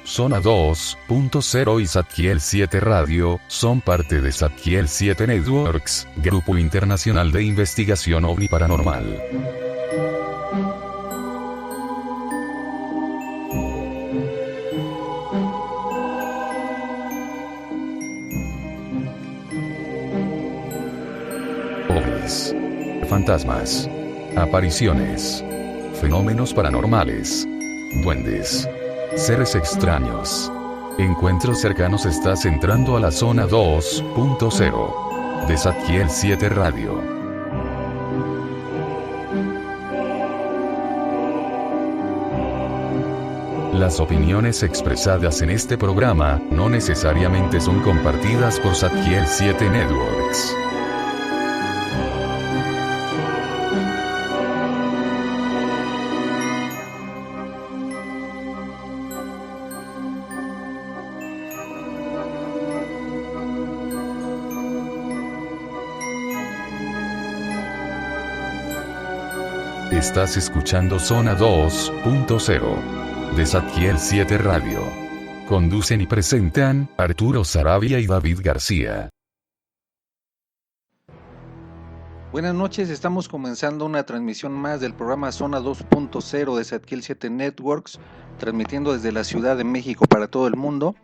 Zona 2.0 y Zadkiel 7 Radio son parte de Zadkiel 7 Networks, grupo internacional de investigación ovni paranormal. Ovnis, fantasmas, apariciones, fenómenos paranormales, duendes, seres extraños, encuentros cercanos. Estás entrando a la Zona 2.0 de Zadkiel 7 Radio. Las opiniones expresadas en este programa no necesariamente son compartidas por Zadkiel 7 Networks. Estás escuchando Zona 2.0 de Zadkiel 7 Radio. Conducen y presentan Arturo Sarabia y David García. Buenas noches, estamos comenzando una transmisión más del programa Zona 2.0 de Zadkiel 7 Networks, transmitiendo desde la Ciudad de México para todo el mundo.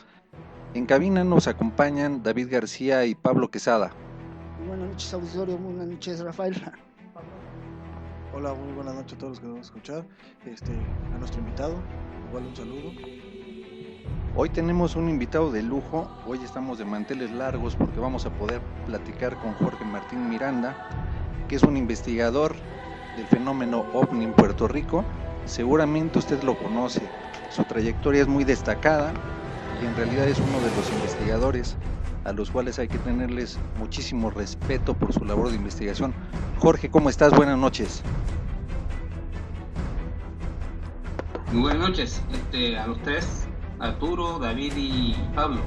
En cabina nos acompañan David García y Pablo Quesada. Buenas noches, auditorio. Buenas noches, Rafael. Hola, muy buenas noches a todos los que nos van a escuchar. A nuestro invitado, igual un saludo. Hoy tenemos un invitado de lujo. Hoy estamos de manteles largos porque vamos a poder platicar con Jorge Martín Miranda, que es un investigador del fenómeno OVNI en Puerto Rico. Seguramente usted lo conoce. Su trayectoria es muy destacada y en realidad es uno de los investigadores a los cuales hay que tenerles muchísimo respeto por su labor de investigación. Jorge, ¿cómo estás? Buenas noches. Muy buenas noches a los tres, Arturo, David y Pablo.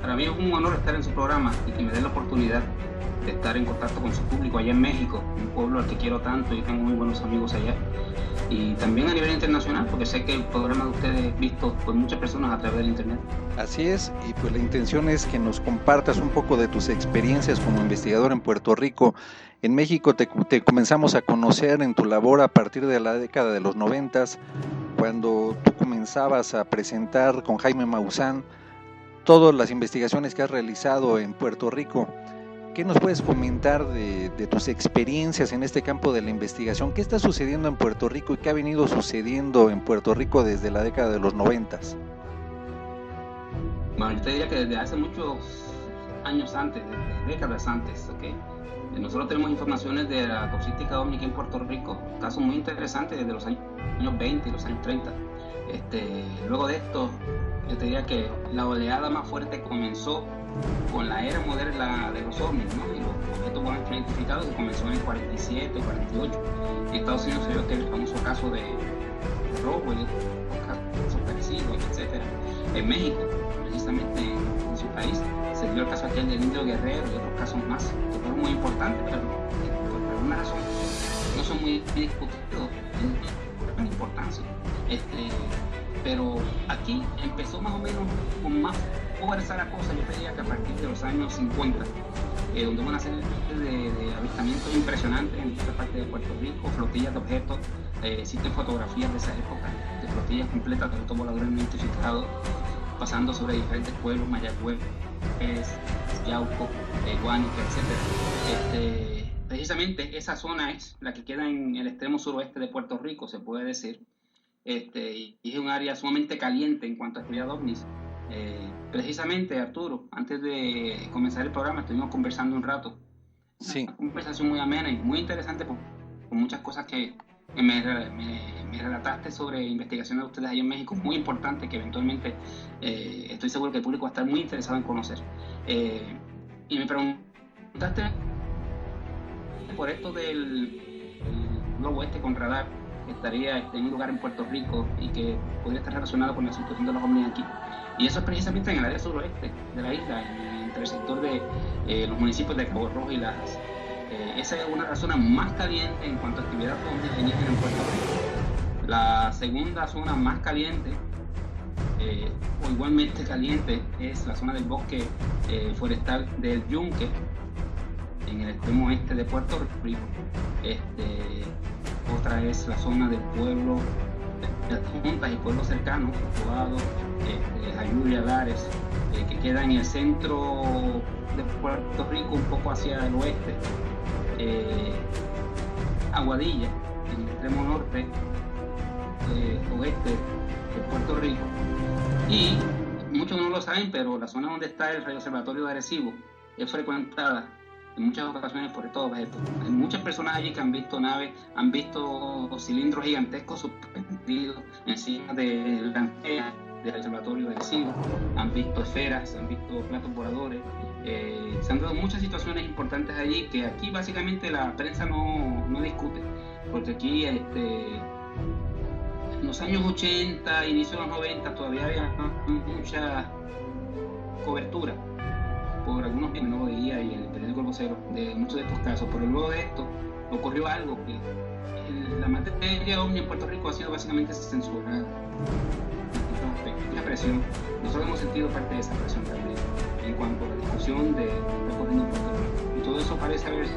Para mí es un honor estar en su programa y que me den la oportunidad de estar en contacto con su público allá en México, un pueblo al que quiero tanto y tengo muy buenos amigos allá. Y también a nivel internacional, porque sé que el programa de ustedes es visto por muchas personas a través del internet. Así es, y pues la intención es que nos compartas un poco de tus experiencias como investigador en Puerto Rico. En México te comenzamos a conocer en tu labor a partir de la década de los 90, cuando tú comenzabas a presentar con Jaime Maussan todas las investigaciones que has realizado en Puerto Rico. ¿Qué nos puedes comentar de tus experiencias en este campo de la investigación? ¿Qué está sucediendo en Puerto Rico y qué ha venido sucediendo en Puerto Rico desde la década de los 90? Bueno, yo te diría que desde hace muchos años antes, desde décadas antes, ¿okay? Nosotros tenemos informaciones de la toxística ovni en Puerto Rico, casos muy interesantes desde los años 20 y los años 30. Luego de esto, yo te diría que la oleada más fuerte comenzó con la era moderna de los ovnis, ¿no? Y los objetos volantes no identificados, que comenzó en el 47 o 48. En Estados Unidos se vio que el famoso caso de Roswell, casos parecidos, etc. En México, precisamente en su país, se dio el caso aquel del Indio Guerrero y otros casos más, que fueron muy importantes, pero por alguna razón no son muy discutidos en importancia. Pero aquí empezó más o menos con más fuerza la cosa, yo diría que a partir de los años 50, donde hubo una serie de avistamientos impresionantes en esta parte de Puerto Rico, flotillas de objetos, existen fotografías de esa época, de flotillas completas de objetos voladores no identificados, pasando sobre diferentes pueblos, Mayagüez, Yauco, Guánica, etc. Precisamente esa zona es la que queda en el extremo suroeste de Puerto Rico, se puede decir. Y es un área sumamente caliente en cuanto a actividad ovnis. Precisamente, Arturo, antes de comenzar el programa estuvimos conversando un rato. Sí. Una conversación muy amena y muy interesante por muchas cosas que me relataste sobre investigaciones de ustedes allá en México, muy importante, que eventualmente estoy seguro que el público va a estar muy interesado en conocer. Y me preguntaste por esto del globo con radar, que estaría en un lugar en Puerto Rico y que podría estar relacionado con la situación de los ovnis aquí. Y eso es precisamente en el área suroeste de la isla, entre el sector de los municipios de Cabo Rojo y Lajas. Esa es una de las zonas más calientes en cuanto a actividad ovni alienígena en Puerto Rico. La segunda zona más caliente o igualmente caliente es la zona del bosque forestal del Yunque, en el extremo oeste de Puerto Rico. Otra es la zona del pueblo de las Juntas y pueblos cercanos, Poado, Jayuya, Lares, que queda en el centro de Puerto Rico, un poco hacia el oeste. Aguadilla, en el extremo norte, oeste de Puerto Rico. Y muchos no lo saben, pero la zona donde está el Radio Observatorio de Arecibo es frecuentada en muchas ocasiones por estos objetos. Hay muchas personas allí que han visto naves, han visto cilindros gigantescos suspendidos encima de la antena del Observatorio de Arecibo, han visto esferas, han visto platos voladores. Se han dado muchas situaciones importantes allí que aquí básicamente la prensa no discute, porque aquí en los años 80, inicio de los 90 todavía había mucha cobertura por algunos medios, no veía, y el periódico El Vocero, de muchos de estos casos. Pero luego de esto ocurrió algo que la materia OVNI en Puerto Rico ha sido básicamente censurada. La presión, nosotros hemos sentido parte de esa presión también en cuanto a la discusión de la ocurriendo en Puerto Rico, y todo eso parece haberse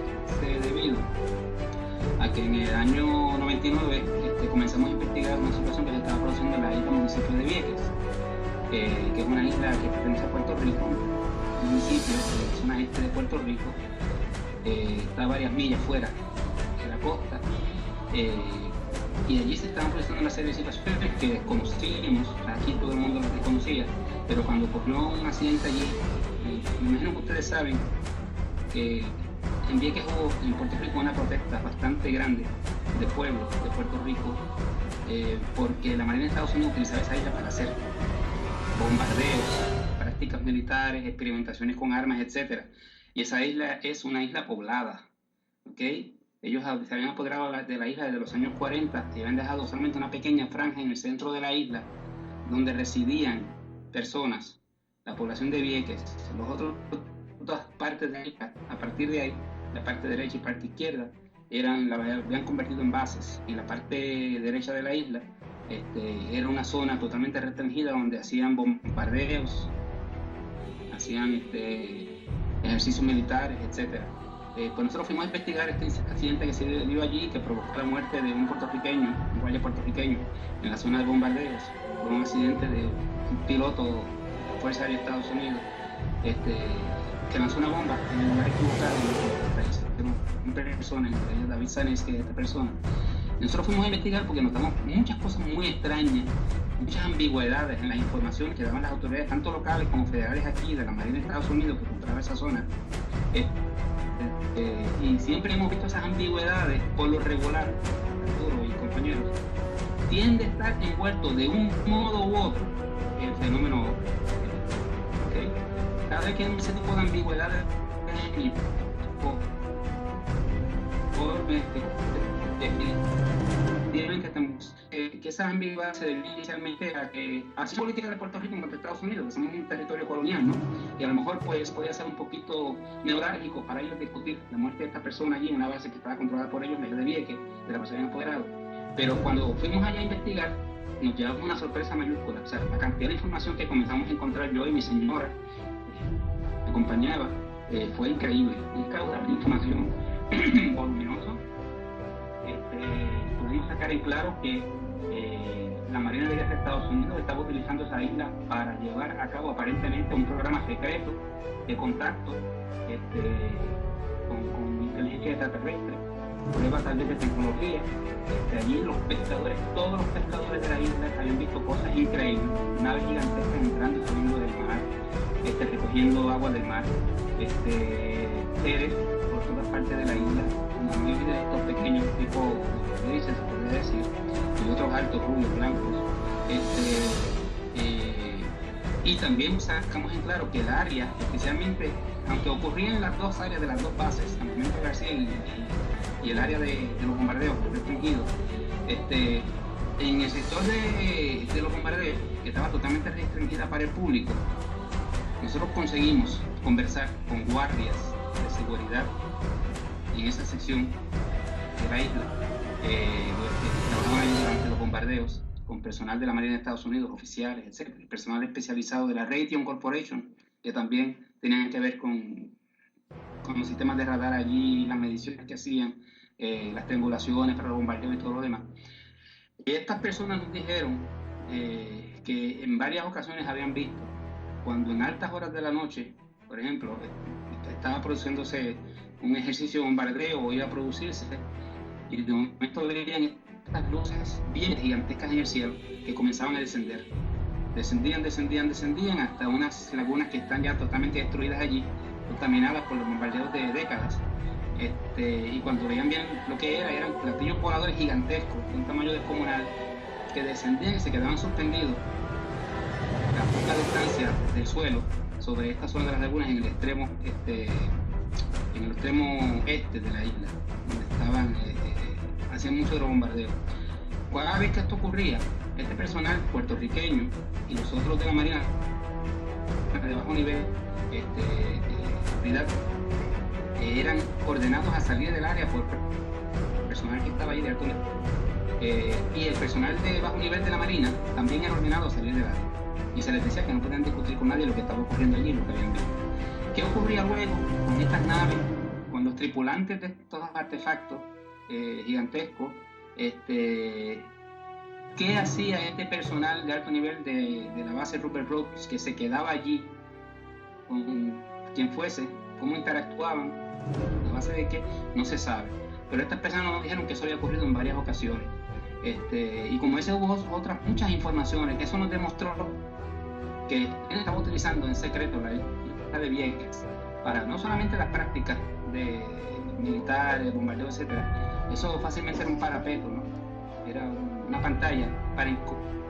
debido a que en el año 99 comenzamos a investigar una situación que se estaba produciendo en la isla municipio de Vieques, que es una isla que pertenece a Puerto Rico, un municipio de la zona este de Puerto Rico, está a varias millas fuera de la costa, y allí se estaban produciendo una serie de situaciones que desconocíamos. Aquí todo el mundo las desconocía, pero cuando ocurrió un accidente allí, me imagino que ustedes saben que en Vieques hubo en Puerto Rico una protesta bastante grande de pueblos de Puerto Rico, porque la Marina de Estados Unidos utilizaba esa isla para hacer bombardeos, prácticas militares, experimentaciones con armas, etc. Y esa isla es una isla poblada, ¿ok? Ellos se habían apoderado de la isla desde los años 40 y habían dejado solamente una pequeña franja en el centro de la isla donde residían personas, la población de Vieques. Los otros dos partes de la isla, a partir de ahí, la parte derecha y parte izquierda, la habían convertido en bases, y la parte derecha de la isla era una zona totalmente restringida donde hacían bombardeos, hacían ejercicios militares, etc. Pues nosotros fuimos a investigar este accidente que se dio allí, que provocó la muerte de un puertorriqueño, un guardia puertorriqueño, en la zona de bombardeos, por un accidente de un piloto de la Fuerza Aérea de Estados Unidos, que lanzó una bomba en el lugar equivocado, una persona, entre ellos David Sáenz, que es esta persona. Nosotros fuimos a investigar porque notamos muchas cosas muy extrañas, muchas ambigüedades en la información que daban las autoridades, tanto locales como federales aquí, de la Marina de Estados Unidos, que controlaba esa zona. Y siempre hemos visto esas ambigüedades. Por lo regular, Arturo y compañeros, tiende a estar envuelto de un modo u otro el fenómeno. ¿Okay? Cada vez que hay ese tipo de ambigüedades, que esas ambigüedades se deben inicialmente a que así política de Puerto Rico contra Estados Unidos, que somos un territorio colonial, ¿no? Y a lo mejor pues podía ser un poquito neurálgico para ellos discutir la muerte de esta persona allí en una base que estaba controlada por ellos, en el de Vieques, de la base de apoderado. Pero cuando fuimos allá a investigar, nos llevamos una sorpresa mayúscula. O sea, la cantidad de información que comenzamos a encontrar yo y mi señora, me acompañaba, fue increíble. Un caudal de información voluminoso. Pudimos sacar en claro que la Marina de Guerra de Estados Unidos estaba utilizando esa isla para llevar a cabo aparentemente un programa secreto de contacto con inteligencia extraterrestre, pruebas tal vez de tecnología. Allí los pescadores, todos los pescadores de la isla habían visto cosas increíbles, naves gigantescas entrando y saliendo del mar, recogiendo agua del mar, seres por todas partes de la isla, como de estos pequeños tipos grises, se podría decir, y otros altos, rubios, blancos. Y también sacamos en claro que el área, especialmente, aunque ocurría en las dos áreas de las dos bases, Campamento García y el área de los bombardeos restringidos, en el sector de los bombardeos, que estaba totalmente restringida para el público, nosotros conseguimos conversar con guardias de seguridad en esa sección de la isla, que trabajaban ahí durante los bombardeos, con personal de la Marina de Estados Unidos, oficiales, etc. Personal especializado de la Raytheon Corporation, que también tenían que ver con los sistemas de radar allí, las mediciones que hacían, las triangulaciones para los bombardeos y todo lo demás. Y estas personas nos dijeron que en varias ocasiones habían visto, cuando en altas horas de la noche, por ejemplo, estaba produciéndose un ejercicio de bombardeo o iba a producirse, y de momento veían estas luces bien gigantescas en el cielo que comenzaban a descender. Descendían hasta unas lagunas que están ya totalmente destruidas allí, contaminadas por los bombardeos de décadas. Y cuando veían bien lo que eran platillos voladores gigantescos de un tamaño descomunal que descendían y se quedaban suspendidos a poca distancia del suelo sobre esta zona de las lagunas en el extremo este de la isla, donde estaban hacían mucho de los bombardeos. Cada vez que esto ocurría, este personal puertorriqueño y los otros de la Marina de bajo nivel eran ordenados a salir del área por el personal que estaba ahí de alto nivel. Y el personal de bajo nivel de la Marina también era ordenado a salir del área. Y se les decía que no podían discutir con nadie lo que estaba ocurriendo allí, lo que habían visto. ¿Qué ocurría luego con estas naves, con los tripulantes de estos artefactos gigantescos? ¿Qué hacía este personal de alto nivel de la base Rupert Brooks que se quedaba allí con quien fuese? ¿Cómo interactuaban? ¿La base de qué? No se sabe. Pero estas personas nos dijeron que eso había ocurrido en varias ocasiones. Y como ese hubo otras muchas informaciones, eso nos demostró que él estaba utilizando en secreto la isla de Vieques para no solamente las prácticas de militares, bombardeos, etcétera. Eso fácilmente era un parapeto, ¿no? Era una pantalla para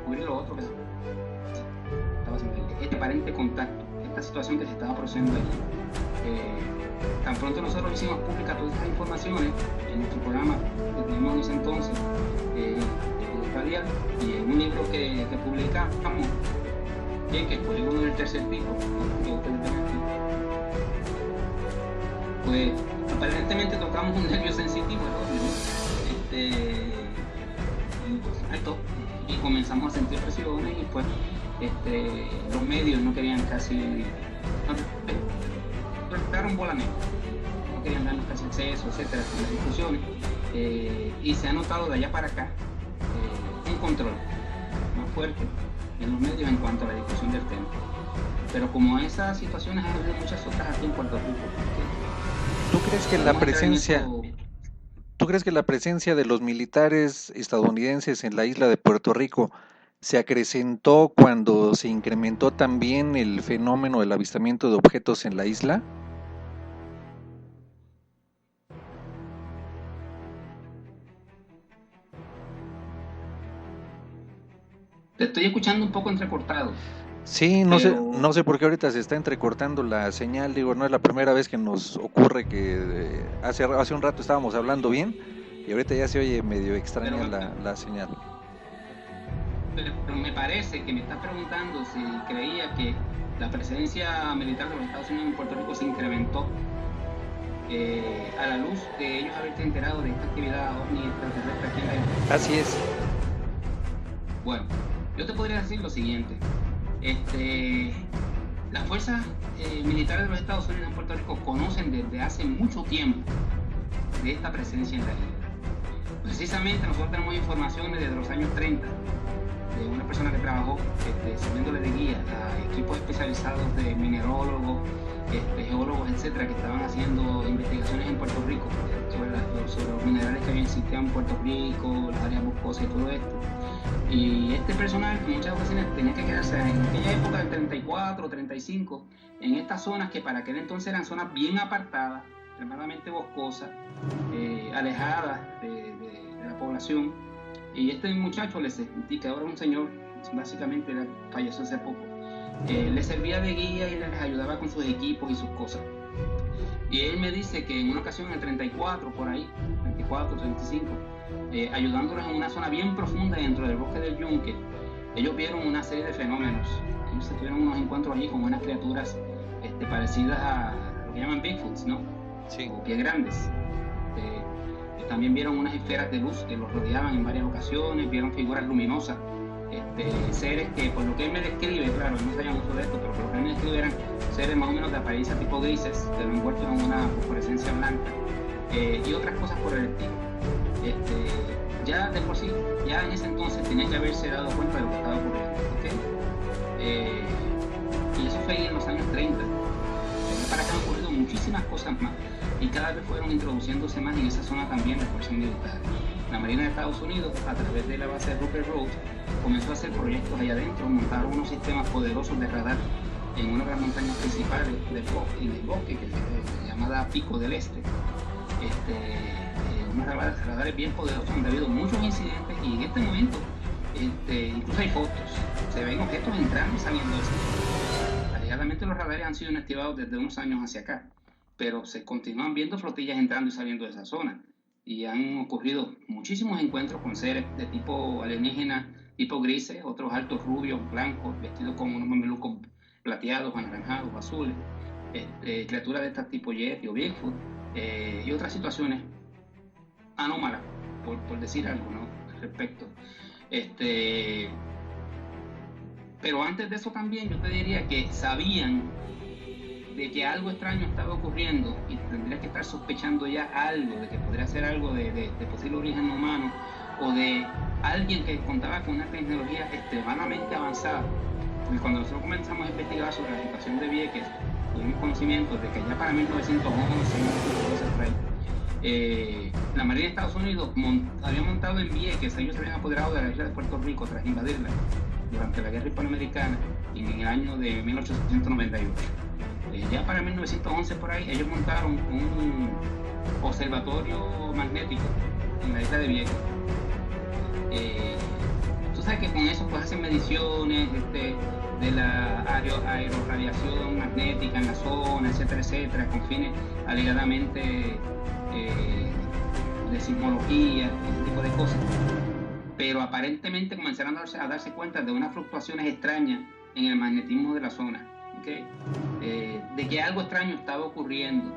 cubrir lo otro que estaba haciendo, este aparente contacto, esta situación que se estaba produciendo allí. Tan pronto nosotros hicimos públicas todas estas informaciones en nuestro programa que tuvimos en ese entonces, radial, y en un libro que publicamos, que fue uno del tercer tipo, que ustedes ven aquí, pues aparentemente tocamos un nervio sensitivo, y comenzamos a sentir presiones y pues los medios no querían casi, daron bola negra, no querían darnos casi acceso, etcétera, en las discusiones, y se ha notado de allá para acá un control más fuerte en los medios en cuanto a la discusión del tema. Pero como esas situaciones han habido muchas otras aquí en Puerto Rico. ¿Tú crees que la presencia de los militares estadounidenses en la isla de Puerto Rico se acrecentó cuando se incrementó también el fenómeno del avistamiento de objetos en la isla? Te estoy escuchando un poco entrecortado. Sí, no sé por qué ahorita se está entrecortando la señal. Digo, no es la primera vez que nos ocurre que hace un rato estábamos hablando bien y ahorita ya se oye medio extraña la señal. Pero me parece que me estás preguntando si creía que la presencia militar de los Estados Unidos en Puerto Rico se incrementó a la luz de ellos haberte enterado de esta actividad ovni extraterrestre aquí en la isla. Así es. Bueno, yo te podría decir lo siguiente. Las fuerzas militares de los Estados Unidos en Puerto Rico conocen desde hace mucho tiempo de esta presencia en la isla. Precisamente nosotros tenemos informaciones desde los años 30 de una persona que trabajó sirviéndole de guía a equipos especializados de minerólogos, geólogos, etcétera, que estaban haciendo investigaciones en Puerto Rico sobre los minerales que había existido en Puerto Rico, las áreas boscosas y todo esto. Y este personal en muchas ocasiones tenía que quedarse en aquella época del 34, 35, en estas zonas que para aquel entonces eran zonas bien apartadas, extremadamente boscosas, alejadas de la población. Y este muchacho, que ahora es un señor, básicamente falleció hace poco, le servía de guía y les ayudaba con sus equipos y sus cosas. Y él me dice que en una ocasión en el 34, por ahí, 34, 35, ayudándolos en una zona bien profunda dentro del bosque del Yunque, ellos vieron una serie de fenómenos. Ellos tuvieron unos encuentros allí con unas criaturas parecidas a lo que llaman Bigfoots, ¿no? Sí. O pies grandes. También vieron unas esferas de luz que los rodeaban en varias ocasiones, vieron figuras luminosas seres que, por lo que él me describe, claro, no sabía mucho de esto, pero por lo que él me describe eran seres más o menos de apariencia tipo grises, pero envueltos en una fosforescencia blanca, y otras cosas por el estilo. Ya de por sí, ya en ese entonces tenían que haberse dado cuenta de lo que estaba ocurriendo, y eso fue en los años 30. Para acá han ocurrido muchísimas cosas más, y cada vez fueron introduciéndose más en esa zona también las fuerzas militares. La Marina de Estados Unidos, a través de la base de Rupert Road, comenzó a hacer proyectos allá adentro, montaron unos sistemas poderosos de radar en una de las montañas principales del bosque, en el bosque, que se llama Pico del Este. Unos radares bien poderosos, donde ha habido muchos incidentes, y en este momento incluso hay fotos, se ven objetos entrando y saliendo de esa zona. Alegadamente los radares han sido inactivados desde unos años hacia acá, pero se continúan viendo flotillas entrando y saliendo de esa zona, y han ocurrido muchísimos encuentros con seres de tipo alienígena, tipo grises, otros altos rubios, blancos, vestidos con unos mamelucos plateados, anaranjados, azules, criaturas de este tipo Yeti o Bigfoot, y otras situaciones anómalas, por decir algo, ¿no?, al respecto. Pero antes de eso también yo te diría que sabían de que algo extraño estaba ocurriendo, y tendrías que estar sospechando ya algo, de que podría ser algo de posible origen humano, o de alguien que contaba con una tecnología extremadamente avanzada. Porque cuando nosotros comenzamos a investigar sobre la situación de Vieques, tuvimos conocimiento de que ya para 1911, la Marina de Estados Unidos había montado en Vieques, ellos se habían apoderado de la isla de Puerto Rico tras invadirla durante la guerra hispanoamericana en el año de 1898. Ya para 1911 por ahí, ellos montaron un observatorio magnético en la isla de Vieques. Tú sabes que con eso pues hacen mediciones de la aeroradiación magnética en la zona, etcétera, etcétera, con fines alegadamente de sismología, ese tipo de cosas. Pero aparentemente comenzaron a darse cuenta de unas fluctuaciones extrañas en el magnetismo de la zona, de que algo extraño estaba ocurriendo,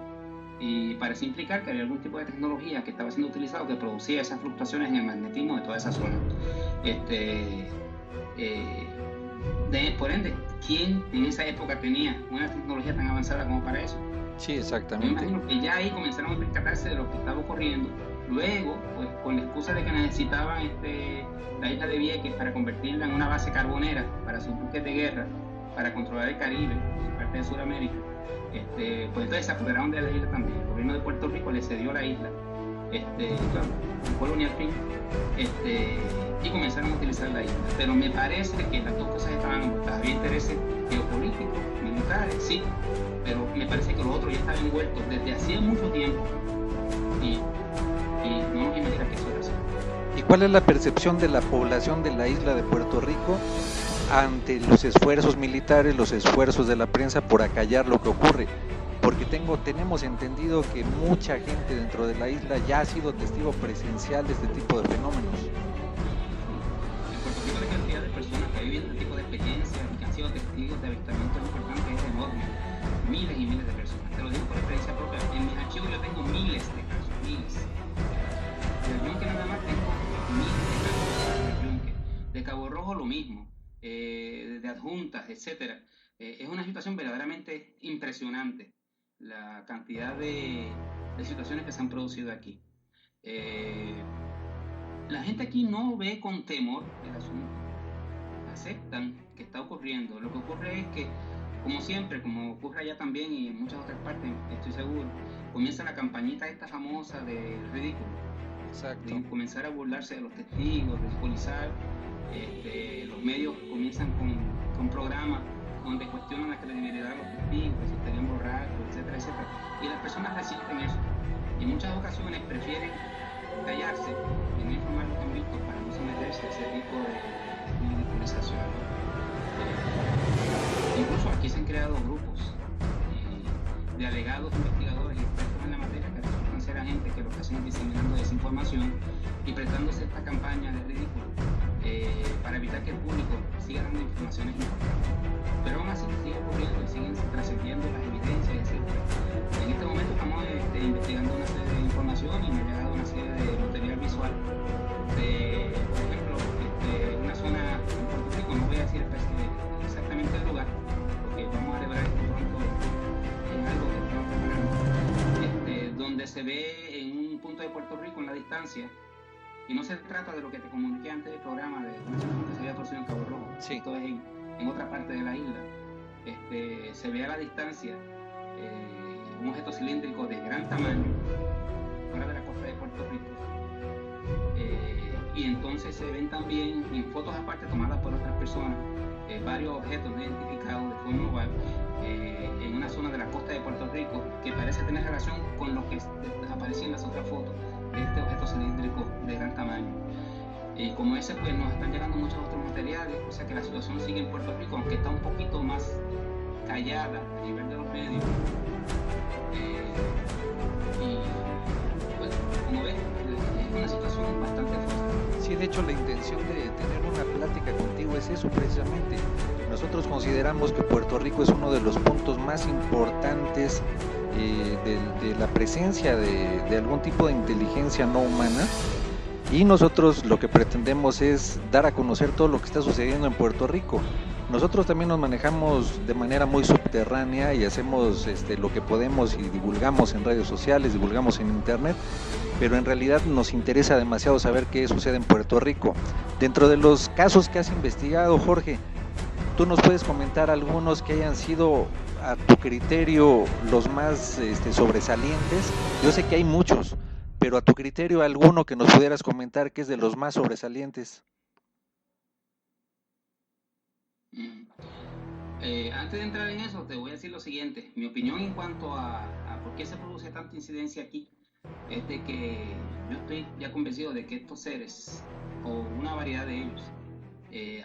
y parece implicar que había algún tipo de tecnología que estaba siendo utilizado que producía esas fluctuaciones en el magnetismo de toda esa zona. Por ende, ¿quién en esa época tenía una tecnología tan avanzada como para eso? Sí, exactamente. Me imagino que ya ahí comenzaron a percatarse de lo que estaba ocurriendo. Luego, pues con la excusa de que necesitaban la isla de Vieques para convertirla en una base carbonera para sus buques de guerra, para controlar el Caribe, parte de Sudamérica, pues entonces se apoderaron de la isla también. El gobierno de Puerto Rico le cedió la isla, claro, un colonia al fin, y comenzaron a utilizar la isla. Pero me parece que las dos cosas estaban envueltas. Había intereses geopolíticos, militares, sí, pero me parece que los otros ya estaban envueltos desde hacía mucho tiempo, y no nos imagina que eso era así. ¿Y cuál es la percepción de la población de la isla de Puerto Rico ante los esfuerzos militares, los esfuerzos de la prensa por acallar lo que ocurre? Porque tenemos entendido que mucha gente dentro de la isla ya ha sido testigo presencial de este tipo de fenómenos. En Puerto Rico la cantidad de personas que viven este tipo de experiencias y que han sido testigos de avistamientos importantes es enorme. Miles y miles de personas. Te lo digo por experiencia propia. En mis archivos yo tengo miles de casos, miles. Del Yunque nada más tengo miles de casos del Yunque. De Cabo Rojo lo mismo. De adjuntas, etcétera. Es una situación verdaderamente impresionante, la cantidad de situaciones que se han producido aquí. La gente aquí no ve con temor el asunto, aceptan que está ocurriendo. Lo que ocurre es que, como siempre, como ocurre allá también y en muchas otras partes, estoy seguro, comienza la campañita esta famosa del ridículo. Exacto. De comenzar a burlarse de los testigos, ridiculizar. Los medios comienzan con programas donde cuestionan la credibilidad de los testigos, si estarían borrachos, etcétera, etcétera. Y las personas resienten eso. Y en muchas ocasiones prefieren callarse y no informar lo que han visto para no someterse a ese tipo de ridiculización. Incluso aquí se han creado grupos de alegados investigadores y expertos en la materia que resultan ser agentes que lo que hacen es diseminando desinformación y prestándose esta campaña de ridículo para evitar que el público siga dando informaciones importantes. Pero aún así sigue ocurriendo y siguen trascendiendo las evidencias, etc. En este momento estamos investigando una serie de información y me ha llegado una serie de material visual de, por ejemplo, una zona Puerto Rico en la distancia, y no se trata de lo que te comuniqué antes del programa, de una zona que se había producido en Cabo Rojo, Sí. esto es en otra parte de la isla. Se ve a la distancia un objeto cilíndrico de gran tamaño fuera de la costa de Puerto Rico, y entonces se ven también en fotos aparte tomadas por otras personas varios objetos no identificados de forma oval en una zona de la costa de Puerto Rico que parece tener relación con lo que aparecía en las otras fotos de este objeto cilíndrico de gran tamaño. Como ese, pues nos están llegando muchos otros materiales, o sea que la situación sigue en Puerto Rico, aunque está un poquito más callada a nivel de los medios. Y pues, como ves, es una situación bastante fuerte. Sí, de hecho la intención de tener una plática contigo es eso precisamente. Nosotros consideramos que Puerto Rico es uno de los puntos más importantes de la presencia de algún tipo de inteligencia no humana, y nosotros lo que pretendemos es dar a conocer todo lo que está sucediendo en Puerto Rico. Nosotros también nos manejamos de manera muy subterránea y hacemos lo que podemos y divulgamos en redes sociales, divulgamos en internet, pero en realidad nos interesa demasiado saber qué sucede en Puerto Rico. Dentro de los casos que has investigado, Jorge, ¿tú nos puedes comentar algunos que hayan sido a tu criterio los más sobresalientes? Yo sé que hay muchos, pero a tu criterio alguno que nos pudieras comentar que es de los más sobresalientes. Antes de entrar en eso, te voy a decir lo siguiente. Mi opinión en cuanto a por qué se produce tanta incidencia aquí es de que yo estoy ya convencido de que estos seres, o una variedad de ellos,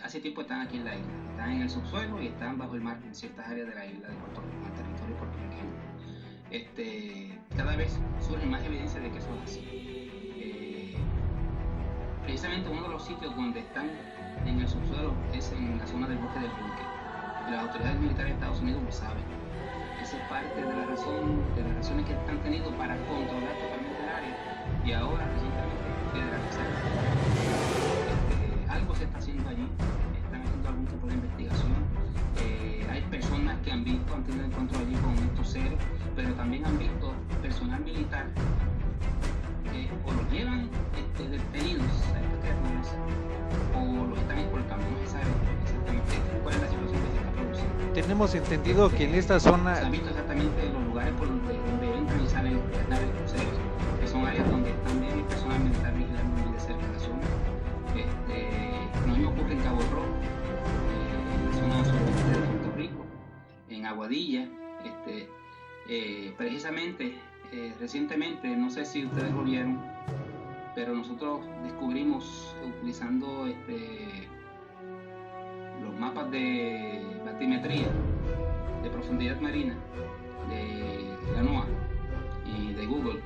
hace tiempo están aquí en la isla. Están en el subsuelo y están bajo el mar en ciertas áreas de la isla de Puerto Rico, en el territorio puertorriqueño. Cada vez surge más evidencia de que eso es así. Precisamente uno de los sitios donde están en el subsuelo es en la zona del bosque del Yunque. Las autoridades militares de Estados Unidos lo saben. Esa es parte de la razón, de las razones que han tenido para controlar totalmente el área y ahora recientemente federalizar. Algo se está haciendo allí, están haciendo algún tipo de investigación. Hay personas que han tenido encuentros allí con estos seres, pero también han visto personal militar que o los llevan detenidos a estas criaturas o los están exportando. No se sabe exactamente cuál es la situación que se está produciendo. Tenemos entendido que en esta zona... Se han visto exactamente los lugares por donde entran y salen las naves de cruceros, que son áreas donde también hay personal militar vigilando muy de cerca la zona. Lo mismo ocurre en Cabo Rojo, en la zona suroeste de Puerto Rico, en Aguadilla. Precisamente, recientemente, no sé si ustedes lo vieron, pero nosotros descubrimos, utilizando los mapas de batimetría de profundidad marina de la NOAA y de Google,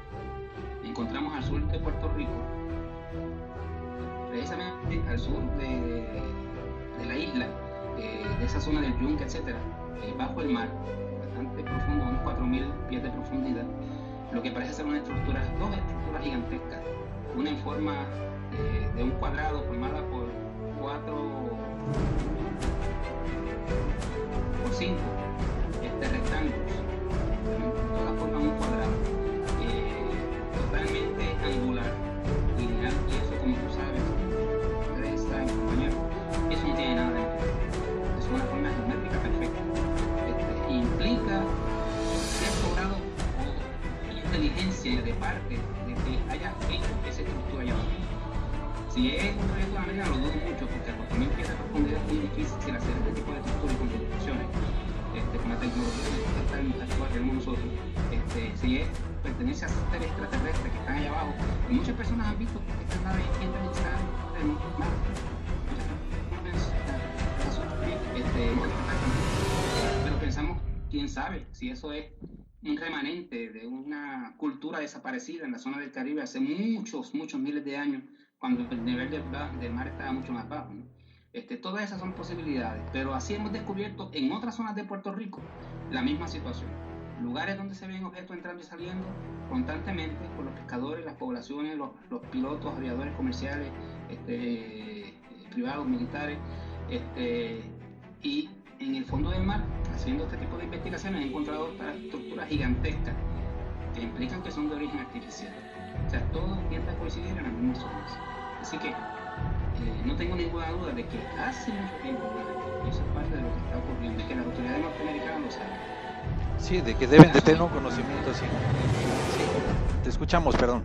encontramos al sur de Puerto Rico, precisamente al sur de la isla, de esa zona del Yunque, etcétera, bajo el mar, bastante profundo, unos 4.000 pies de profundidad, lo que parece ser dos estructuras gigantescas, una en forma de un cuadrado formada por 4 por 5 rectángulos, todas forman un cuadrado, totalmente angular, lineal, y eso, como tú sabes, ustedes saben, compañeros, eso no tiene nada de malo, es una forma geométrica perfecta. Implica cierto grado de inteligencia de parte de que haya hecho esa estructura allá abajo. Si es un proyecto de América, lo dudo mucho, porque a 4.000 pies de profundidad es muy difícil hacer este tipo de estructuras y construcciones con la tecnología que actual tenemos nosotros. Si pertenece a seres extraterrestres que están allá abajo, y muchas personas han visto que estas naves entran y salen del mar. Pero pensamos, quién sabe, si eso es un remanente de una cultura desaparecida en la zona del Caribe hace muchos miles de años, cuando el nivel del mar estaba mucho más bajo, ¿no? Todas esas son posibilidades, pero así hemos descubierto en otras zonas de Puerto Rico la misma situación. Lugares donde se ven objetos entrando y saliendo constantemente por los pescadores, las poblaciones, los pilotos, aviadores comerciales, privados, militares, y en el fondo del mar, haciendo este tipo de investigaciones, he encontrado otras estructuras gigantescas que implican que son de origen artificial. O sea, todo tiende a coincidir en las mismas zonas. Así que no tengo ninguna duda de que hace mucho tiempo, y eso es parte de lo que está ocurriendo, de que las autoridades norteamericanas lo saben. Sí, de que deben de tener un conocimiento, sí. Sí, te escuchamos, perdón.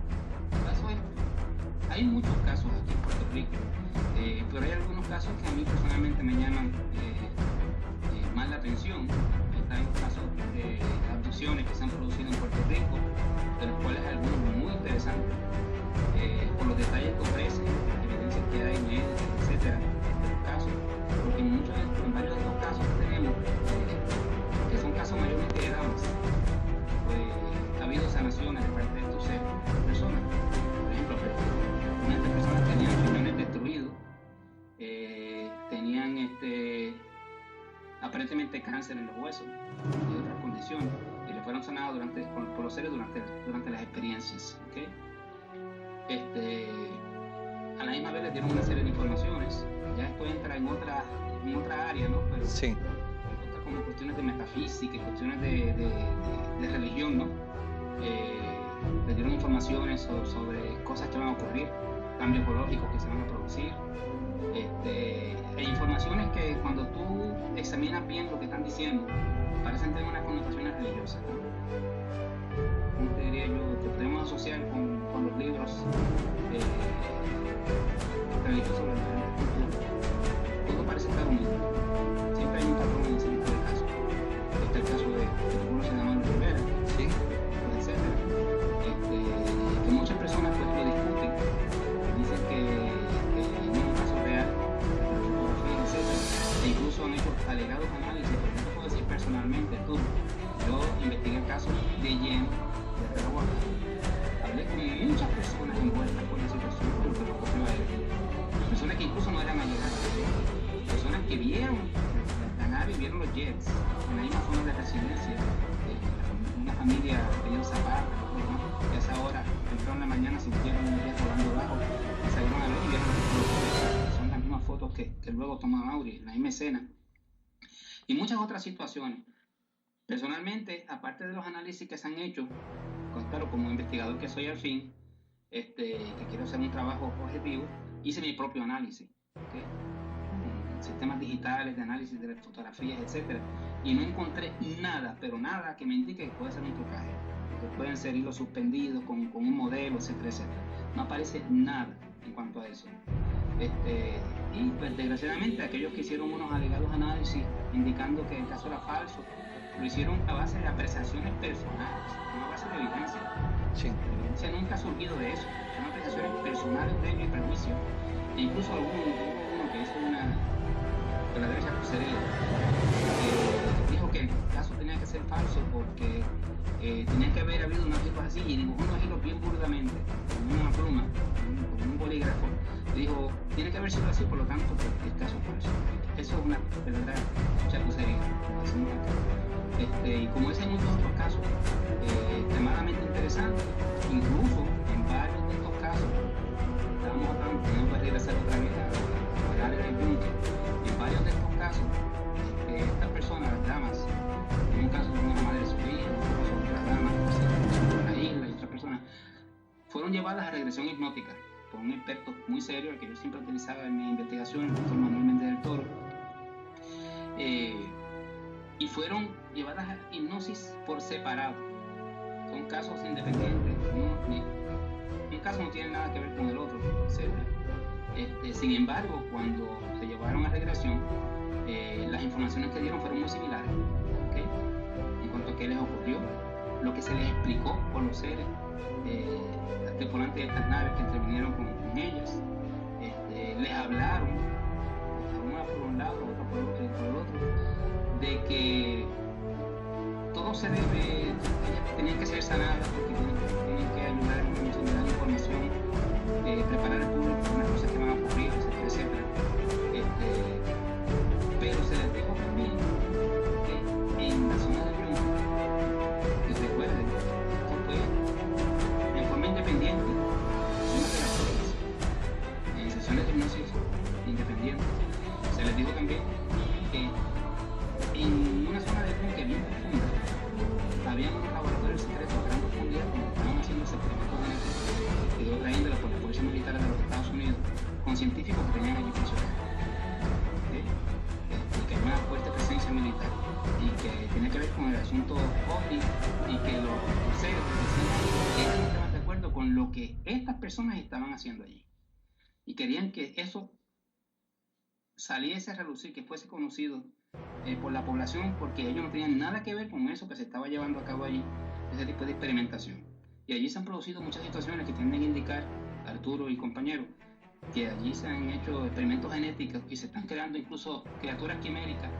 Hay muchos casos aquí en Puerto Rico, pero hay algunos casos que a mí personalmente me llaman más la atención. Hay casos de abducciones que se han producido en Puerto Rico, de los cuales algunos muy interesantes, por los detalles que ofrecen, las evidencias que hay, médicas, etcétera, de los casos, porque en varios de los casos que tenemos, que son casos mayormente de damas, pues ha habido sanaciones de parte de estos personas. Por ejemplo, una de estas personas tenían riñones destruidos, tenían aparentemente cáncer en los huesos y otras condiciones, y le fueron sanados por los seres durante las experiencias. ¿Okay? A la misma vez les dieron una serie de informaciones. Ya esto entra en otra área, ¿no? Pero sí, como cuestiones de metafísica y cuestiones de religión, ¿no? Les dieron informaciones sobre cosas que van a ocurrir, cambios ecológicos que se van a producir, e informaciones que cuando tú examinas bien lo que están diciendo, parecen tener unas connotaciones religiosas, ¿no? ¿Cómo te diría yo? Que podemos asociar con los libros religiosos sobre la cultura. Todo parece estar unido. Siempre hay un patrón en ese tipo de casos. Está el caso de algunos se llaman Rivera, sí, etcétera. Que muchas personas pues lo discuten, dicen que no es un caso real, etcétera. E incluso han hecho alegados análisis, pero yo te puedo decir personalmente, yo investigué el caso de Yen, de Tarahuac. Hablé con muchas personas envueltas con la situación, con lo que ocurrió a él. Personas que incluso no eran allegadas, personas que vieron la nave y vieron los jets en la misma zona de residencia, una familia de ellos Zapata, que a esa hora, temprano en la mañana, sintieron un jet volando bajo y salieron a ver y vieron los jets. Son las mismas fotos que luego toma Mauri, la misma escena. Y muchas otras situaciones. Personalmente, aparte de los análisis que se han hecho, pues claro, como investigador que soy al fin, que quiero hacer un trabajo objetivo, hice mi propio análisis, ¿okay? Sistemas digitales de análisis de fotografías, etcétera, y no encontré nada, pero nada que me indique que puede ser un trucaje, que pueden ser hilos suspendidos con un modelo, etcétera, etcétera. No aparece nada en cuanto a eso. Y pues desgraciadamente aquellos que hicieron unos alegados análisis indicando que el caso era falso, lo hicieron a base de apreciaciones personales, no a base de evidencia. sí. La evidencia nunca ha surgido de eso, son apreciaciones personales de ellos y prejuicios. E incluso hubo uno que hizo una verdadera chapucería, dijo que el caso tenía que ser falso porque tenía que haber habido unos hilos así, y dibujó unos hilos bien burdamente, con una pluma, con un bolígrafo. Dijo, tiene que haber sido así, por lo tanto, el caso es falso. Eso es una verdadera chapucería. Y como ese hay muchos otros casos extremadamente interesantes, incluso en varios de estos casos, estábamos hablando, tenemos que regresar otra vez al área del búnker. En varios de estos casos, estas personas, las damas, en un caso de una madre de su hija, en otro caso de otras damas, en la isla y otras personas, fueron llevadas a regresión hipnótica por un experto muy serio, el que yo siempre utilizaba en mi investigación, el doctor Manuel Méndez del Toro, y fueron llevadas a hipnosis por separado. Son casos independientes, un caso no tiene nada que ver con el otro, etc. Sin embargo, cuando se llevaron a regresión, las informaciones que dieron fueron muy similares, ¿okay? En cuanto a qué les ocurrió, lo que se les explicó por los seres, los tripulantes de estas naves que intervinieron con ellas, les hablaron, una por un lado, otra por el otro y por el otro, de que todo se debe, ellas tenían que ser sanadas porque tienen que ayudar en mucho de la información, preparar al público para unas cosas que van a ocurrir, etcétera, etcétera. Pero se les dijo también que en la zona del mundo, que recuerden, esto fue en forma independiente, en sesiones de hipnosis independientes. Se les dijo también que en una zona de búnker bien profunda había unos laboratorios secretos de gran profundidad donde estaban haciendo experimentos genéticos y de otra índole por la Fuerza Militar de los Estados Unidos con científicos que tenían allí prisioneros. Y que hay una fuerte presencia militar y que tiene que ver con el asunto OVNI y que los seres que no estaban de acuerdo con lo que estas personas estaban haciendo allí y querían que eso saliese a relucir, que fuese conocido por la población, porque ellos no tenían nada que ver con eso que se estaba llevando a cabo allí, ese tipo de experimentación. Y allí se han producido muchas situaciones que tienen que indicar, Arturo y compañeros, que allí se han hecho experimentos genéticos y se están creando incluso criaturas quiméricas,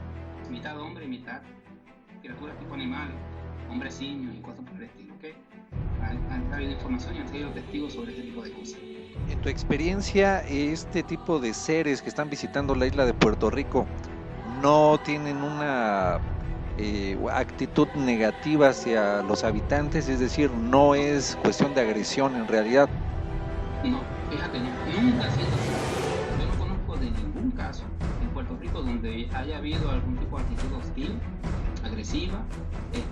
mitad hombre y mitad criaturas tipo animales, hombres simios y cosas por el estilo, ¿ok? Han habido información y han sido testigos sobre este tipo de cosas. En tu experiencia, este tipo de seres que están visitando la isla de Puerto Rico no tienen una actitud negativa hacia los habitantes, es decir, no es cuestión de agresión en realidad. No, fíjate, nunca ha sido así. Yo no conozco de ningún caso en Puerto Rico donde haya habido algún tipo de actitud hostil, agresiva,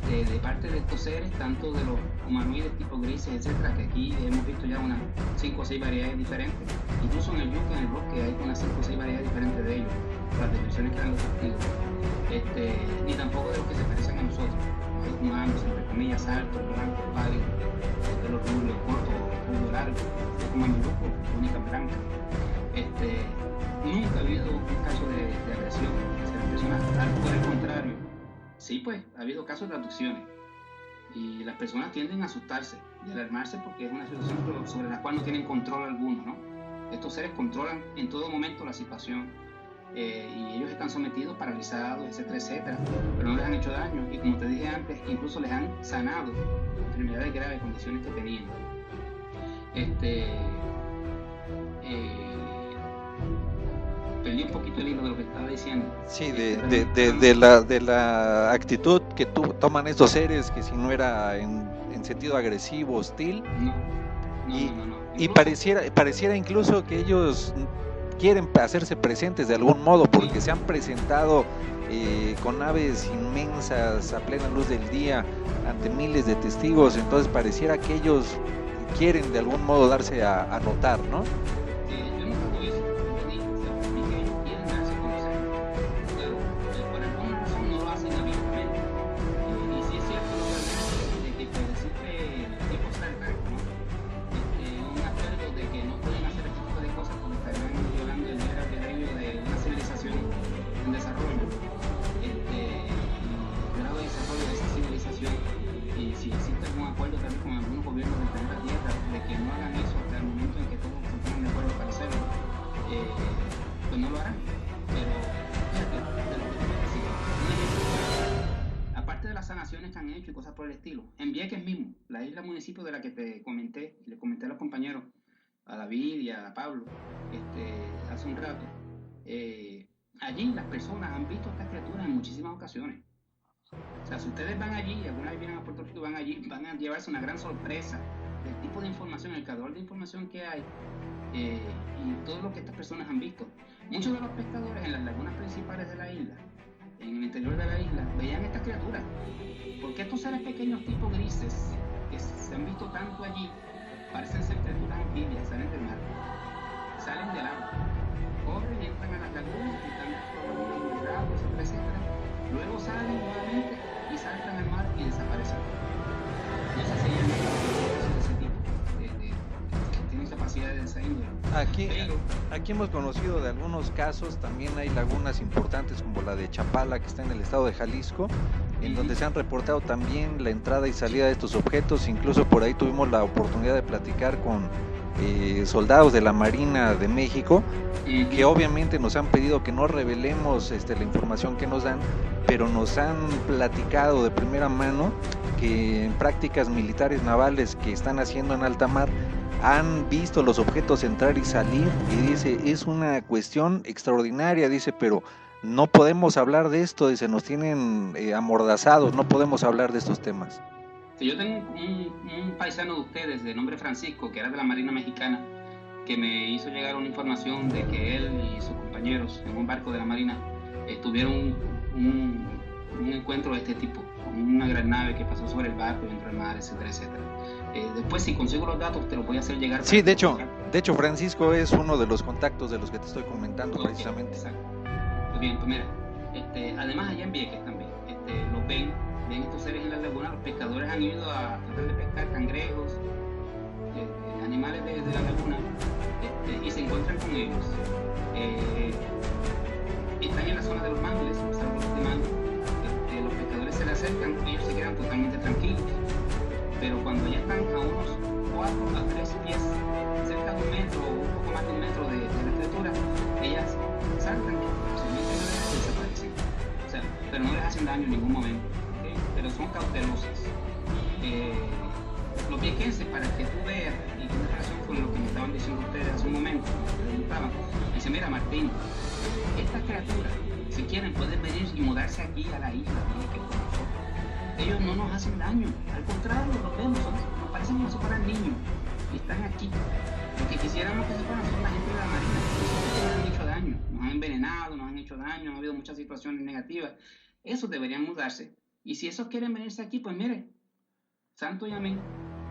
de parte de estos seres, tanto de los humanoides tipo grises, etcétera, que aquí hemos visto ya unas 5 o 6 variedades diferentes. Incluso en el yuca, en el bosque, hay unas 5 o 6 variedades diferentes de ellos, las descripciones que dan los testigos. Ni tampoco de los que se parecen a nosotros, los humanos, entre comillas, altos, blancos, pálidos, de los rubios cortos, rubio largo, como mameluco, única blanca. Nunca ha habido un caso de agresión hacia las personas, por el contrario. Sí, pues, ha habido casos de abducciones y las personas tienden a asustarse y alarmarse porque es una situación sobre la cual no tienen control alguno, ¿no? Estos seres controlan en todo momento la situación y ellos están sometidos, paralizados, etcétera, etcétera, pero no les han hecho daño y como te dije antes, incluso les han sanado enfermedades graves, condiciones que tenían. Perdí un poquito el hilo de lo que estaba diciendo. Sí, de la actitud que toman estos seres, que si no era en sentido agresivo, hostil, no. Y pareciera incluso que ellos quieren hacerse presentes de algún modo, porque se han presentado con naves inmensas a plena luz del día ante miles de testigos, entonces pareciera que ellos quieren de algún modo darse a notar, ¿no? Yo nunca hago eso, ni que ellos quieren darse a conocer, pero por alguna razón no lo hacen abiertamente. Y sí es cierto de que por decirte tipo Star Trek, ¿no? Un acuerdo de que no pueden hacer este tipo de cosas porque estarían violando el libre albedrío de una civilización en desarrollo, el grado de desarrollo de esa civilización, y si existe algún acuerdo también con algunos gobiernos del planeta Tierra de que no hagan eso hasta el momento en que todos se pongan de acuerdo para hacerlo, pues no lo harán. Pero fíjate, de lo que te voy a decir, aparte de las sanaciones que han hecho y cosas por el estilo, en Vieques mismo, la isla municipio de la que te comenté, y le comenté a los compañeros, a David y a Pablo, hace un rato, allí las personas han visto a estas criaturas en muchísimas ocasiones. O sea, si ustedes van allí, alguna vez vienen a Puerto Rico y van allí, van a llevarse una gran sorpresa del tipo de información, el calor de información que hay y todo lo que estas personas han visto. Muchos de los pescadores en las lagunas principales de la isla, en el interior de la isla, veían estas criaturas. Porque estos seres pequeños tipo grises, que se han visto tanto allí, parecen ser criaturas anfibias, salen del mar, salen del agua, corren y entran a las lagunas y están probablemente inundados, etcétera, etcétera. Luego salen nuevamente y saltan al mar y desaparecen. Y esas serían de ese tipo, que tienen capacidad de esa índole. Aquí hemos conocido de algunos casos, también hay lagunas importantes como la de Chapala, que está en el estado de Jalisco, en donde se han reportado también la entrada y salida de estos objetos. Incluso por ahí tuvimos la oportunidad de platicar con soldados de la Marina de México, que obviamente nos han pedido que no revelemos la información que nos dan, pero nos han platicado de primera mano que en prácticas militares navales que están haciendo en alta mar han visto los objetos entrar y salir, y dice, es una cuestión extraordinaria, dice, pero no podemos hablar de esto, dice, nos tienen amordazados, no podemos hablar de estos temas. Sí, yo tengo un paisano de ustedes de nombre Francisco, que era de la Marina Mexicana, que me hizo llegar una información de que él y sus compañeros en un barco de la Marina tuvieron un encuentro de este tipo, con una gran nave que pasó sobre el barco y entró al mar, etcétera, etcétera. Después, si consigo los datos, te los voy a hacer llegar. Sí, de hecho, Francisco es uno de los contactos de los que te estoy comentando, okay, precisamente. Exacto. Pues bien, pues mira, además allá en Vieques también, los ven estos seres en la laguna. Los pescadores han ido a tratar de pescar cangrejos, animales de la laguna, y se encuentran con ellos. Están en la zona de los mangles, los árboles de mango. Los pescadores se le acercan y ellos se quedan totalmente tranquilos. Pero cuando ya están a unos 4 a 3 pies, cerca de 1 metro o un poco más de 1 metro de la estatura, ellas saltan, se meten y desaparecen. O sea, pero no les hacen daño en ningún momento, ¿okay? Pero son cautelosas. Los viequenses, para que tú veas, y tiene relación con lo que me estaban diciendo ustedes hace un momento, me preguntaban, me dicen, mira Martín, estas criaturas, si quieren, pueden venir y mudarse aquí a la isla, ellos no nos hacen daño, al contrario, los vemos, nos parecen como si fueran niños, y están aquí. Lo que quisiéramos que se fueran son la gente de la marina, que nos han hecho daño, nos han envenenado, nos han hecho daño, ha habido muchas situaciones negativas. Esos deberían mudarse, y si esos quieren venirse aquí, pues mire, santo y amén,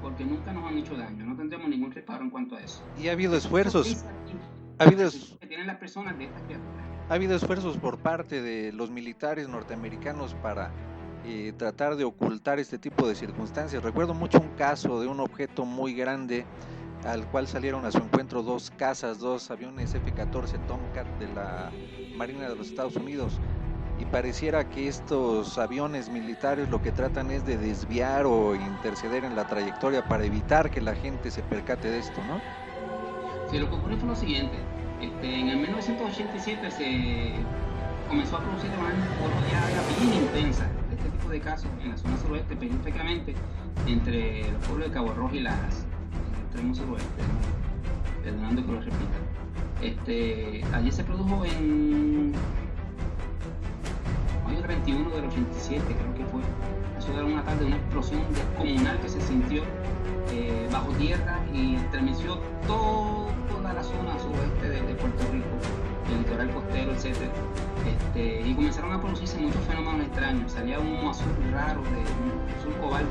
porque nunca nos han hecho daño, no tendremos ningún reparo en cuanto a eso. Y ha habido esfuerzos, que tienen las personas de estas criaturas. Ha habido esfuerzos por parte de los militares norteamericanos para tratar de ocultar este tipo de circunstancias. Recuerdo mucho un caso de un objeto muy grande al cual salieron a su encuentro 2 cazas, 2 aviones F-14 Tomcat de la Marina de los Estados Unidos, y pareciera que estos aviones militares lo que tratan es de desviar o interceder en la trayectoria para evitar que la gente se percate de esto, ¿no? Sí, lo que ocurrió fue lo siguiente. En el 1987 se comenzó a producir de manera ya bien intensa este tipo de casos en la zona suroeste, específicamente entre los pueblos de Cabo Rojo y Lajas, en el extremo suroeste, perdonando que lo repita. Allí se produjo en mayo del 21 del 87, creo que fue. Eso era una tarde, una explosión descomunal que se sintió bajo tierra y estremeció toda la zona suroeste de Puerto Rico, el litoral costero, etc. Y comenzaron a producirse muchos fenómenos extraños. Salía un humo azul raro, un azul cobalto,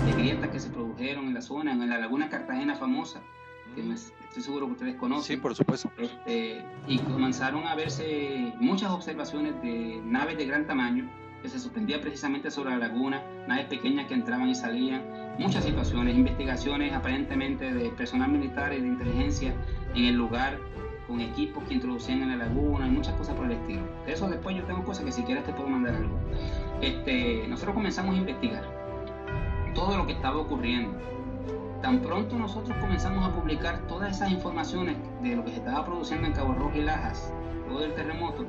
de grietas que se produjeron en la zona, en la laguna Cartagena famosa, que estoy seguro que ustedes conocen. Sí, por supuesto. Y comenzaron a verse muchas observaciones de naves de gran tamaño que se suspendían precisamente sobre la laguna, naves pequeñas que entraban y salían, muchas situaciones, investigaciones aparentemente de personal militar y de inteligencia en el lugar, con equipos que introducían en la laguna y muchas cosas por el estilo. De eso después yo tengo cosas que si quieres te puedo mandar algo. Nosotros comenzamos a investigar todo lo que estaba ocurriendo. Tan pronto nosotros comenzamos a publicar todas esas informaciones de lo que se estaba produciendo en Cabo Rojo y Lajas, luego del terremoto,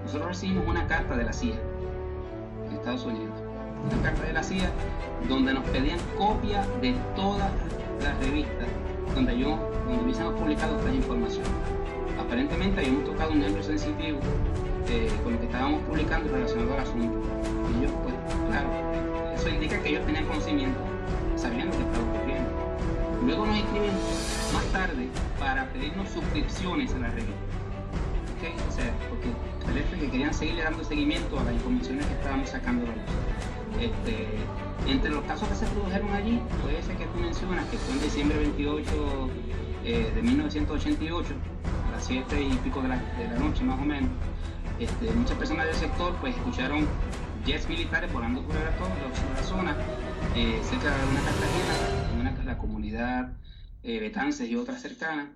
nosotros recibimos una carta de la CIA en Estados Unidos, una carta de la CIA donde nos pedían copia de todas las revistas donde hubiésemos publicado estas informaciones. Aparentemente habíamos tocado un nervio sensitivo con lo que estábamos publicando relacionado al asunto. Y ellos, pues, claro, eso indica que ellos tenían conocimiento, sabían lo que estaba ocurriendo. Luego nos escriben más tarde para pedirnos suscripciones a la revista. ¿Okay? O sea, porque el hecho de que querían seguirle dando seguimiento a las informaciones que estábamos sacando a la luz. Entre los casos que se produjeron allí, fue ese que tú mencionas, que fue en diciembre 28 de 1988, a las 7 y pico de la noche más o menos. Muchas personas del sector pues escucharon jets militares volando sobre la zona, cerca de una Cartagena, la comunidad Betances y otras cercanas.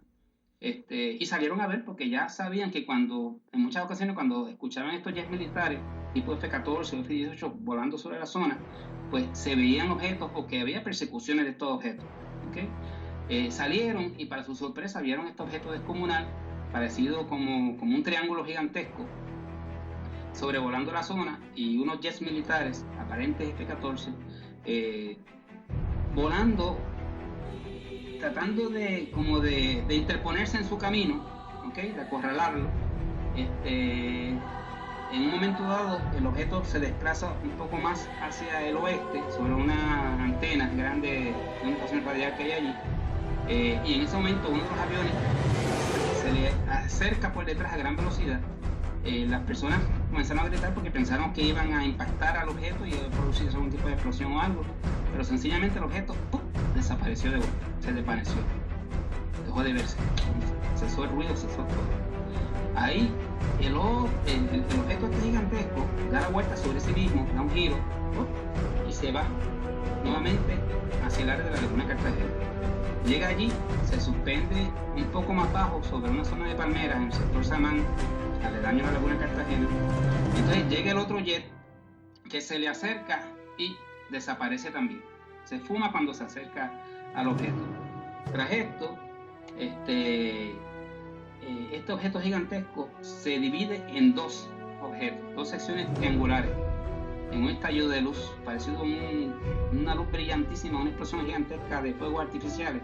Y salieron a ver porque ya sabían que en muchas ocasiones cuando escuchaban estos jets militares tipo F-14 o F-18 volando sobre la zona, pues se veían objetos o que había persecuciones de estos objetos. ¿Okay? Salieron y para su sorpresa vieron este objeto descomunal parecido como un triángulo gigantesco sobrevolando la zona y unos jets militares aparentes F-14 volando, tratando de interponerse en su camino, ¿okay? De acorralarlo. En un momento dado el objeto se desplaza un poco más hacia el oeste sobre una antena grande, una estación radial que hay allí, y en ese momento uno de los aviones se le acerca por detrás a gran velocidad las personas comenzaron a gritar porque pensaron que iban a impactar al objeto y producir algún tipo de explosión o algo, pero sencillamente el objeto desapareció de golpe, se desvaneció, dejó de verse, cesó el ruido, cesó todo. Ahí el objeto este gigantesco da la vuelta sobre sí mismo, da un giro y se va nuevamente hacia el área de la Laguna Cartagena. Llega allí, se suspende un poco más bajo sobre una zona de palmeras en el sector Samán, aledaño a la Laguna Cartagena. Entonces llega el otro jet que se le acerca y desaparece también. Se fuma cuando se acerca al objeto. Tras esto, este objeto gigantesco se divide en dos objetos, dos secciones triangulares, en un estallido de luz, parecido a una luz brillantísima, una explosión gigantesca de fuegos artificiales,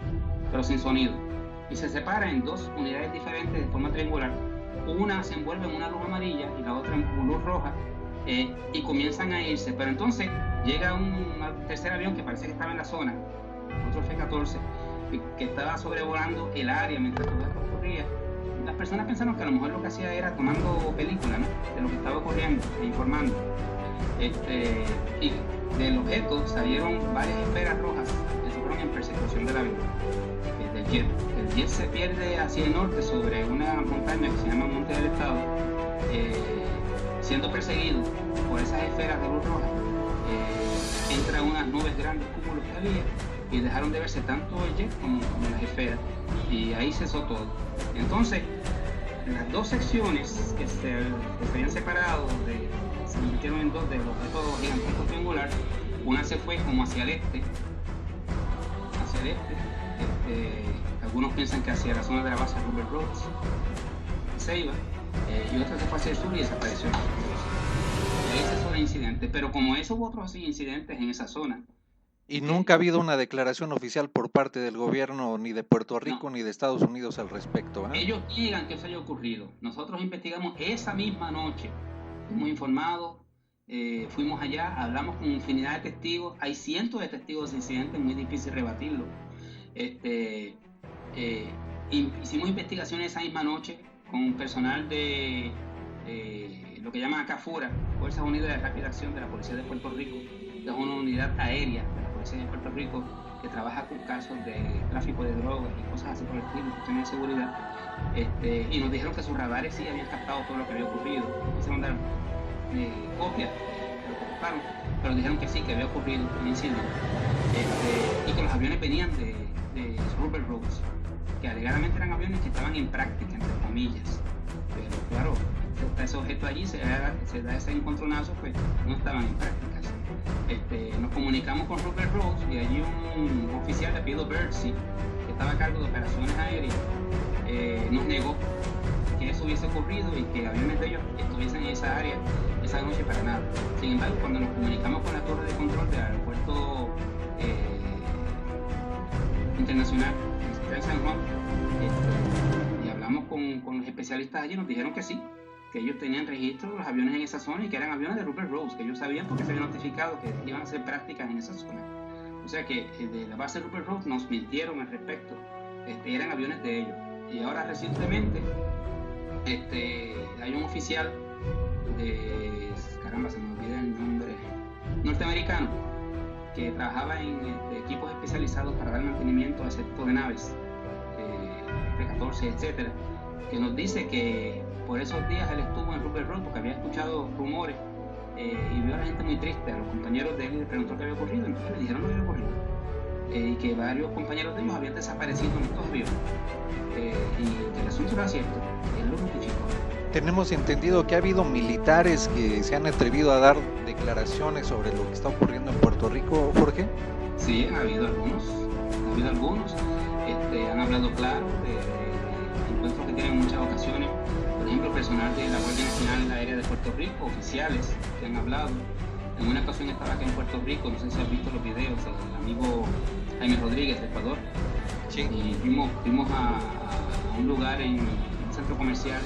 pero sin sonido. Y se separa en dos unidades diferentes de forma triangular. Una se envuelve en una luz amarilla y la otra en luz roja, y comienzan a irse. Pero entonces llega un tercer avión que parece que estaba en la zona, otro F-14, que estaba sobrevolando el área mientras todo esto ocurría. Las personas pensaron que a lo mejor lo que hacía era tomando película, ¿no?, de lo que estaba ocurriendo e informando. Y del objeto salieron varias esferas rojas que se fueron en persecución del avión, del jet. El jet se pierde hacia el norte sobre una montaña que se llama Monte del Estado, siendo perseguido por esas esferas de luz roja. Entra unas nubes grandes, cúmulos que había, y dejaron de verse tanto el jet como las esferas, y ahí cesó todo. Entonces, las dos secciones que se habían separado se metieron en dos de los objetos gigantescos triangular. Una se fue como hacia el este, algunos piensan que hacia la zona de la base Rupert Rhodes, Ceiba, y otra se fue hacia el sur y desapareció. Ese fue el incidente, pero como eso hubo otros incidentes en esa zona. Y nunca ha habido una declaración oficial por parte del gobierno ni de Puerto Rico ni de Estados Unidos al respecto, ¿eh? Ellos niegan que eso haya ocurrido. Nosotros investigamos esa misma noche, fuimos informados, fuimos allá, hablamos con infinidad de testigos, hay cientos de testigos de incidentes, muy difícil rebatirlo. Hicimos investigaciones esa misma noche con personal de lo que llaman acá FURA, Fuerzas Unidas de Rápida Acción de la Policía de Puerto Rico, que es una unidad aérea de la Policía de Puerto Rico que trabaja con casos de tráfico de drogas y cosas así por el estilo, cuestiones de seguridad. Y nos dijeron que sus radares sí habían captado todo lo que había ocurrido. Se mandaron copias, pero dijeron que sí, que había ocurrido un incidente, y que los aviones venían de Rupert Rhodes, que alegadamente eran aviones que estaban en práctica, entre comillas, pero claro, está ese objeto allí, se da ese encontronazo, pues no estaban en prácticas. Nos comunicamos con Rupert Rhodes y allí un oficial de apellido Birdsey, que estaba a cargo de operaciones aéreas, nos negó que eso hubiese ocurrido y que aviones de ellos estuviesen en esa área esa noche para nada. Sin embargo, cuando nos comunicamos con la torre de control del aeropuerto internacional en San Juan, y hablamos con los especialistas allí, nos dijeron que sí, que ellos tenían registro de los aviones en esa zona y que eran aviones de Rupert Rhodes, que ellos sabían porque se había notificado que iban a hacer prácticas en esa zona. O sea que de la base de Rupert Rhodes nos mintieron al respecto, eran aviones de ellos. Y ahora recientemente hay un oficial se me olvida el nombre, norteamericano, que trabajaba en equipos especializados para dar mantenimiento a ese tipo de naves, F-14, etcétera, que nos dice que por esos días él estuvo en Rupert Rhodes porque había escuchado rumores, y vio a la gente muy triste, a los compañeros de él, y le preguntó qué había ocurrido. Entonces le dijeron lo que había ocurrido, y que varios compañeros de ellos habían desaparecido en estos aviones, y que el asunto era cierto, él lo notificó. Tenemos entendido que ha habido militares que se han atrevido a dar declaraciones sobre lo que está ocurriendo en Puerto Rico, Jorge. Sí, ha habido algunos, han hablado claro de encuentros que tienen en muchas ocasiones. Por ejemplo, personal de la Guardia Nacional Aérea de Puerto Rico, oficiales que han hablado. En una ocasión estaba acá en Puerto Rico, no sé si has visto los videos, el amigo Jaime Rodríguez de Ecuador. Sí. Y fuimos a un lugar en un centro comercial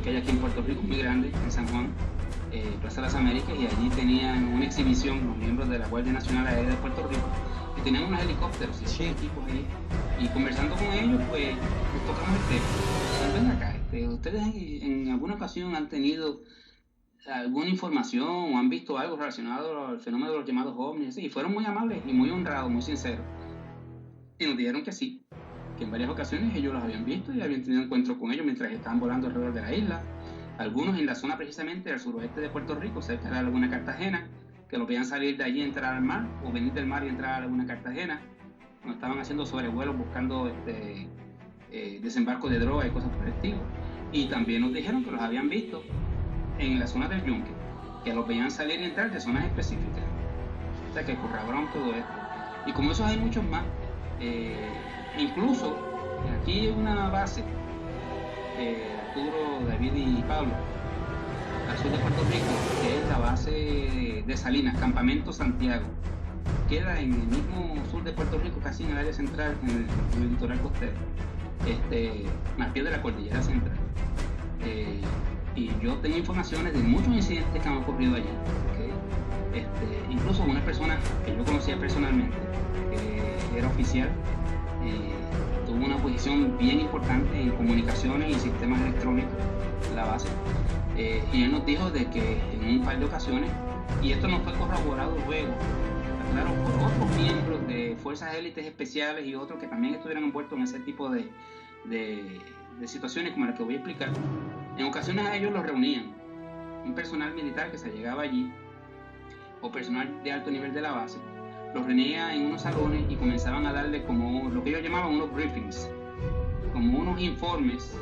que hay aquí en Puerto Rico, muy grande, en San Juan, Plaza de las Américas, y allí tenían una exhibición los miembros de la Guardia Nacional Aérea de Puerto Rico, que tenían unos helicópteros y equipos ahí, y conversando con ellos, pues nos tocamos el tema. Ven acá, ustedes en en alguna ocasión han tenido alguna información o han visto algo relacionado al fenómeno de los llamados ovnis, y fueron muy amables y muy honrados, muy sinceros, y nos dijeron que sí, que en varias ocasiones ellos los habían visto y habían tenido encuentros con ellos mientras estaban volando alrededor de la isla, algunos en la zona precisamente del suroeste de Puerto Rico, cerca de la Laguna Cartagena, que los veían salir de allí y entrar al mar, o venir del mar y entrar a la Laguna Cartagena, cuando estaban haciendo sobrevuelos buscando desembarco de droga y cosas por el estilo. Y también nos dijeron que los habían visto en la zona del Yunque, que los veían salir y entrar de zonas específicas, o sea que corroboraron todo esto. Y como esos hay muchos más, incluso aquí hay una base, Arturo, David y Pablo, al sur de Puerto Rico, que es la base de Salinas, Campamento Santiago. Queda en el mismo sur de Puerto Rico, casi en el área central, en el litoral costero, al pie de la cordillera central. Y yo tengo informaciones de muchos incidentes que han ocurrido allí. Incluso una persona que yo conocía personalmente, que era oficial, tuvo una posición bien importante en comunicaciones y sistemas electrónicos en la base. Y él nos dijo de que en un par de ocasiones, y esto no fue corroborado luego, claro, por otros miembros de fuerzas élites especiales y otros que también estuvieran envueltos en ese tipo de situaciones como las que voy a explicar, en ocasiones a ellos los reunían un personal militar que se llegaba allí, o personal de alto nivel de la base, los reunía en unos salones y comenzaban a darle como lo que ellos llamaban unos briefings, como unos informes,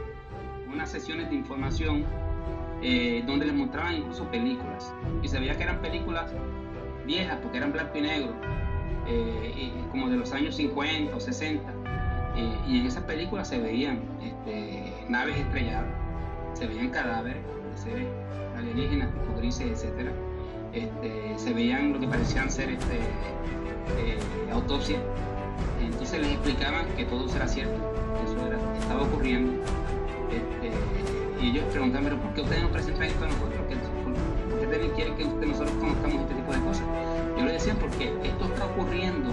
unas sesiones de información, donde les mostraban incluso películas, y se veía que eran películas viejas porque eran blanco y negro, como de los años 50 o 60, y en esas películas se veían naves estrelladas, se veían cadáveres de seres alienígenas, tipo grises, etc. Se veían lo que parecían ser autopsias. Entonces les explicaban que todo eso era cierto, que eso estaba ocurriendo. Y ellos preguntaban, pero ¿por qué ustedes nos presentan esto a nosotros? ¿Por qué quieren que nosotros conozcamos este tipo de cosas? Yo les decía, porque esto está ocurriendo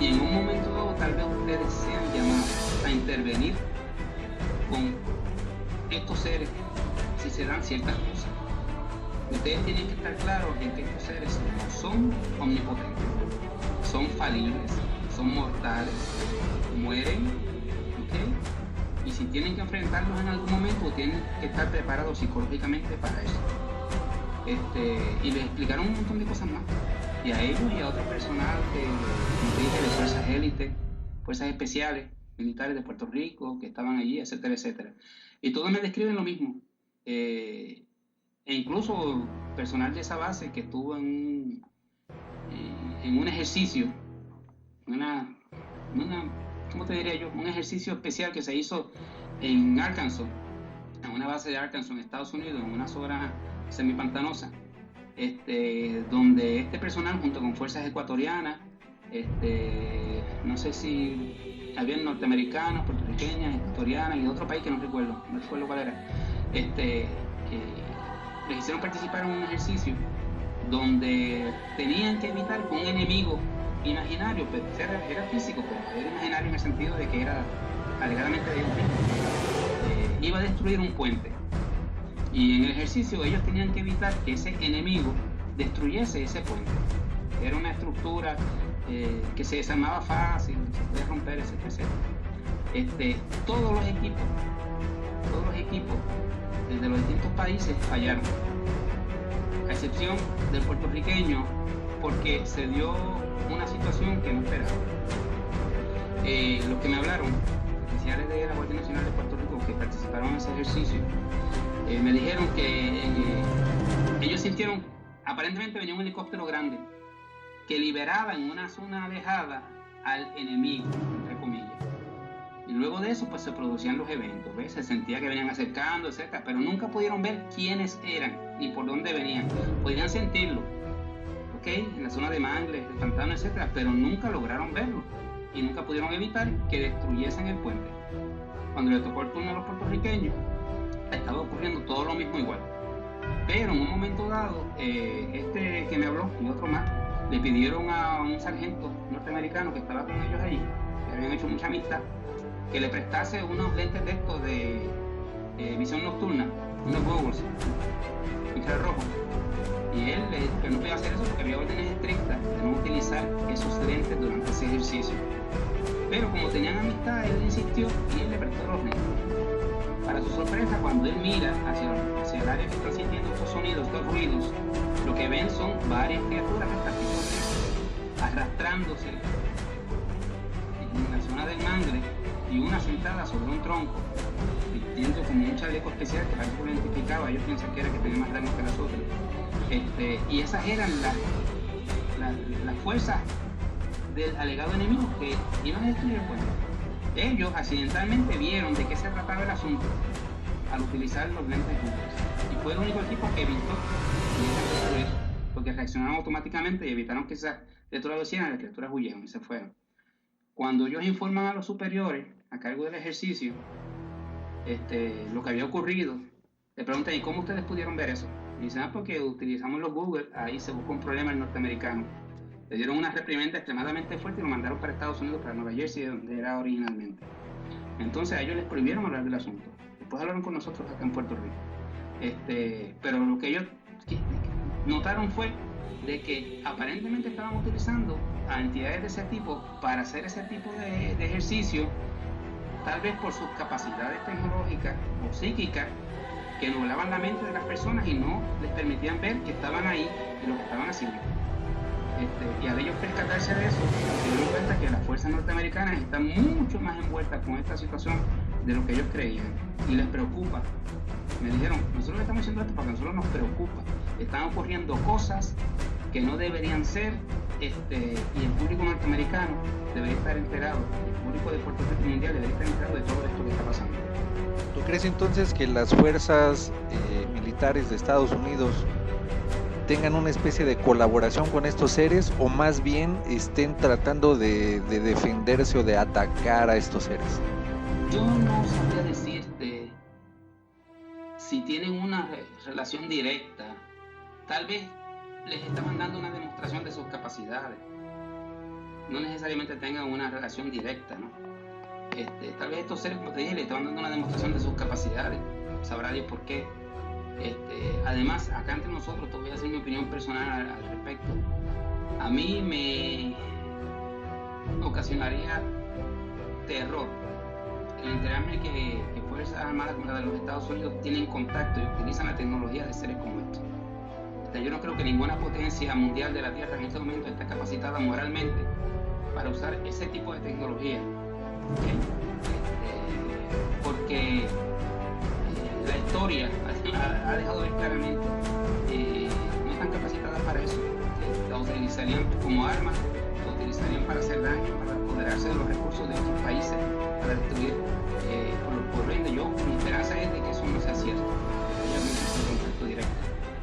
y en un momento dado tal vez ustedes sean llamados a intervenir con estos seres si se dan ciertas cosas. Ustedes tienen que estar claros en que estos seres no son omnipotentes, son falibles, son mortales, mueren, ¿ok? Y si tienen que enfrentarlos en algún momento, tienen que estar preparados psicológicamente para eso. Y les explicaron un montón de cosas más. Y a ellos y a otro personal de fuerzas élites, fuerzas especiales, militares de Puerto Rico, que estaban allí, etcétera, etcétera. Y todos me describen lo mismo. E incluso personal de esa base que estuvo en un ejercicio, ¿cómo te diría yo? Un ejercicio especial que se hizo en Arkansas, en una base de Arkansas, en Estados Unidos, en una zona semipantanosa, donde este personal, junto con fuerzas ecuatorianas, no sé si habían norteamericanos, puertorriqueñas, ecuatorianas y de otro país que no recuerdo cuál era, les hicieron participar en un ejercicio donde tenían que evitar que un enemigo imaginario, pero era físico, pero era imaginario en el sentido de que era alegadamente de ellos mismos, iba a destruir un puente, y en el ejercicio ellos tenían que evitar que ese enemigo destruyese ese puente. Era una estructura que se desarmaba fácil, se podía romper, etc. Todos los equipos desde los distintos países fallaron, a excepción del puertorriqueño, porque se dio una situación que no esperaba. Los que me hablaron, oficiales de la Guardia Nacional de Puerto Rico que participaron en ese ejercicio, me dijeron que ellos sintieron, aparentemente venía un helicóptero grande que liberaba en una zona alejada al enemigo, entre comillas. Y luego de eso pues se producían los eventos, ¿ves? Se sentía que venían acercando, etc. Pero nunca pudieron ver quiénes eran y por dónde venían. Podían sentirlo, ¿ok? En la zona de mangles, de pantano, etc. Pero nunca lograron verlo y nunca pudieron evitar que destruyesen el puente. Cuando le tocó el turno a los puertorriqueños, estaba ocurriendo todo lo mismo igual. Pero en un momento dado, que me habló y otro más, le pidieron a un sargento norteamericano que estaba con ellos allí, que habían hecho mucha amistad, que le prestase unos lentes de estos de visión nocturna, unos goggles infrarrojos. Y él le dijo que no podía hacer eso porque había órdenes estrictas de no utilizar esos lentes durante ese ejercicio. Pero como tenían amistad, él insistió y él le prestó los lentes. Para su sorpresa, cuando él mira hacia el área que están sintiendo estos sonidos, estos ruidos, lo que ven son varias criaturas arrastrándose en la zona del mangle y una sentada sobre un tronco, vistiendo como un chaleco especial que parece que lo identificaba. Ellos piensan que era que tenía más daño que las otras. Y esas eran las fuerzas del alegado enemigo que iban a destruir el puente. Ellos accidentalmente vieron de qué se trataba el asunto al utilizar los lentes juntos. Y fue el único equipo que evitó eso, porque reaccionaron automáticamente y evitaron que esas criaturas lo hicieran. Las criaturas huyeron y se fueron. Cuando ellos informan a los superiores a cargo del ejercicio lo que había ocurrido, le preguntan: ¿y cómo ustedes pudieron ver eso? Y dicen: porque utilizamos los Google. Ahí se buscó un problema el norteamericano. Le dieron una reprimenda extremadamente fuerte y lo mandaron para Estados Unidos, para Nueva Jersey, donde era originalmente. Entonces a ellos les prohibieron hablar del asunto. Después hablaron con nosotros acá en Puerto Rico. Pero lo que ellos notaron fue de que aparentemente estaban utilizando a entidades de ese tipo para hacer ese tipo de ejercicio, tal vez por sus capacidades tecnológicas o psíquicas, que nublaban la mente de las personas y no les permitían ver que estaban ahí y lo que estaban haciendo. Y al ellos percatarse de eso, se dieron cuenta que las fuerzas norteamericanas están mucho más envueltas con esta situación de lo que ellos creían, y les preocupa. Me dijeron: nosotros estamos haciendo esto porque a nosotros nos preocupa. Están ocurriendo cosas que no deberían ser, y el público norteamericano debería estar enterado, el público de Puerto Rico mundial debería estar enterado de todo esto que está pasando. ¿Tú crees entonces que las fuerzas militares de Estados Unidos tengan una especie de colaboración con estos seres, o más bien estén tratando de defenderse o de atacar a estos seres? Yo no sabría decirte si tienen una relación directa. Tal vez les estaban dando una demostración de sus capacidades. No necesariamente tengan una relación directa, ¿no? Tal vez estos seres, como te dije, le estaban dando una demostración de sus capacidades. Sabrá Dios por qué. Además, acá entre nosotros, te voy a decir mi opinión personal al respecto. A mí me ocasionaría terror el enterarme que Fuerzas Armadas como la de los Estados Unidos tienen contacto y utilizan la tecnología de seres como estos. Yo no creo que ninguna potencia mundial de la Tierra en este momento esté capacitada moralmente para usar ese tipo de tecnología. Porque la historia ha dejado ver claramente no están capacitadas para eso. La utilizarían como arma, la utilizarían para hacer daño, para apoderarse de los recursos de otros países, para destruir. Por ende, mi esperanza es de que eso no sea cierto, que haya un contacto directo,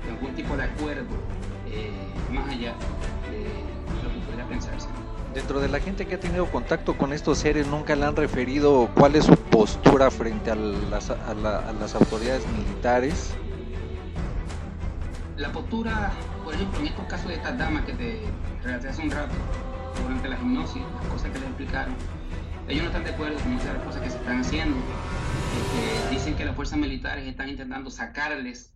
de algún tipo de acuerdo más allá de lo que podría pensarse. Dentro de la gente que ha tenido contacto con estos seres, ¿nunca le han referido cuál es su postura frente a las autoridades militares? La postura, por ejemplo, en estos casos de estas damas que te relaté hace un rato, durante la hipnosis, las cosas que les explicaron, ellos no están de acuerdo con muchas de las cosas que se están haciendo. Dicen que las fuerzas militares están intentando sacarles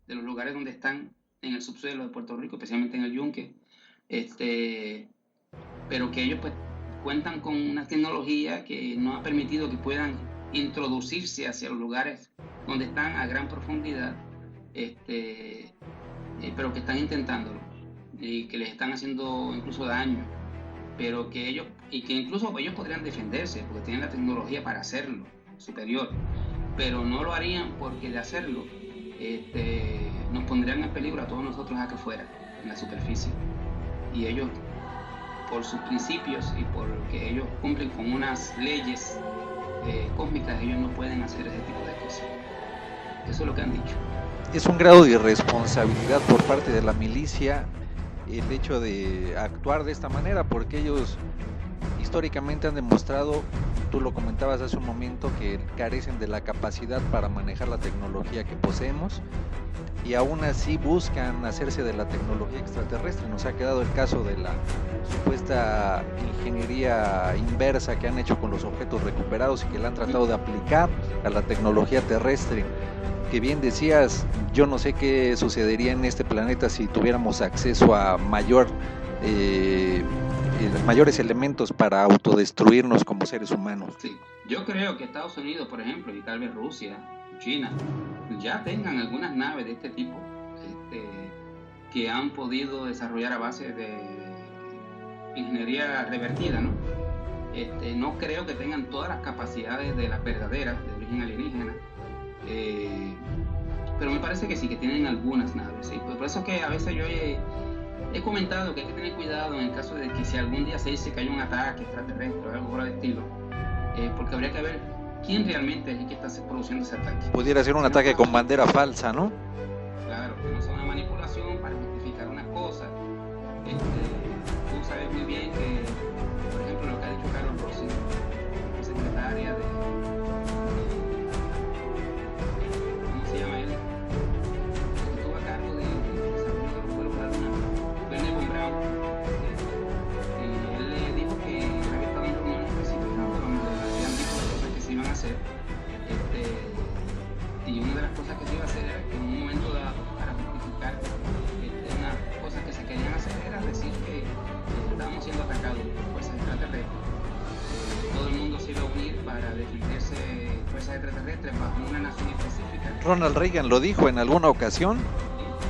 de los lugares donde están en el subsuelo de Puerto Rico, especialmente en el Yunque, pero que ellos pues cuentan con una tecnología que no ha permitido que puedan introducirse hacia los lugares donde están a gran profundidad, pero que están intentándolo y que les están haciendo incluso daño, pero que ellos podrían defenderse porque tienen la tecnología para hacerlo superior, pero no lo harían porque de hacerlo nos pondrían en peligro a todos nosotros acá afuera, en la superficie. Y ellos, por sus principios y porque ellos cumplen con unas leyes cósmicas, ellos no pueden hacer ese tipo de cosas. Eso es lo que han dicho. Es un grado de irresponsabilidad por parte de la milicia el hecho de actuar de esta manera, porque ellos históricamente han demostrado, tú lo comentabas hace un momento, que carecen de la capacidad para manejar la tecnología que poseemos, y aún así buscan hacerse de la tecnología extraterrestre. Nos ha quedado el caso de la supuesta ingeniería inversa que han hecho con los objetos recuperados y que la han tratado de aplicar a la tecnología terrestre. que bien decías, yo no sé qué sucedería en este planeta si tuviéramos acceso a mayores elementos para autodestruirnos como seres humanos. Sí, yo creo que Estados Unidos, por ejemplo, y tal vez Rusia, China, ya tengan algunas naves de este tipo que han podido desarrollar a base de ingeniería revertida, ¿no? No creo que tengan todas las capacidades de las verdaderas, de origen alienígena, pero me parece que sí, que tienen algunas naves, ¿sí? Por eso es que a veces yo he comentado que hay que tener cuidado en el caso de que si algún día se dice que hay un ataque extraterrestre o algo por el estilo, porque habría que ver quién realmente es el que está produciendo ese ataque. Pudiera ser un ataque con bandera falsa, ¿no? Claro, que no sea una manipulación para justificar unas cosas. Tú sabes muy bien que, por ejemplo, lo que ha dicho Carlos Rossi, secretaria de ¿cómo se llama él? Que estuvo a cargo de desarrollo de los vuelos de la luna, fue Neville Brown. Él le dijo que había estado en reuniones específicas donde habían dicho las cosas que se iban a hacer. Y una de las cosas que se iba a hacer era que en un momento dado, para justificar unas cosas que se querían hacer, era decir que estábamos siendo atacados por fuerzas extraterrestres. Todo el mundo se iba a unir para defenderse fuerzas extraterrestres bajo una nación específica. Ronald Reagan lo dijo en alguna ocasión.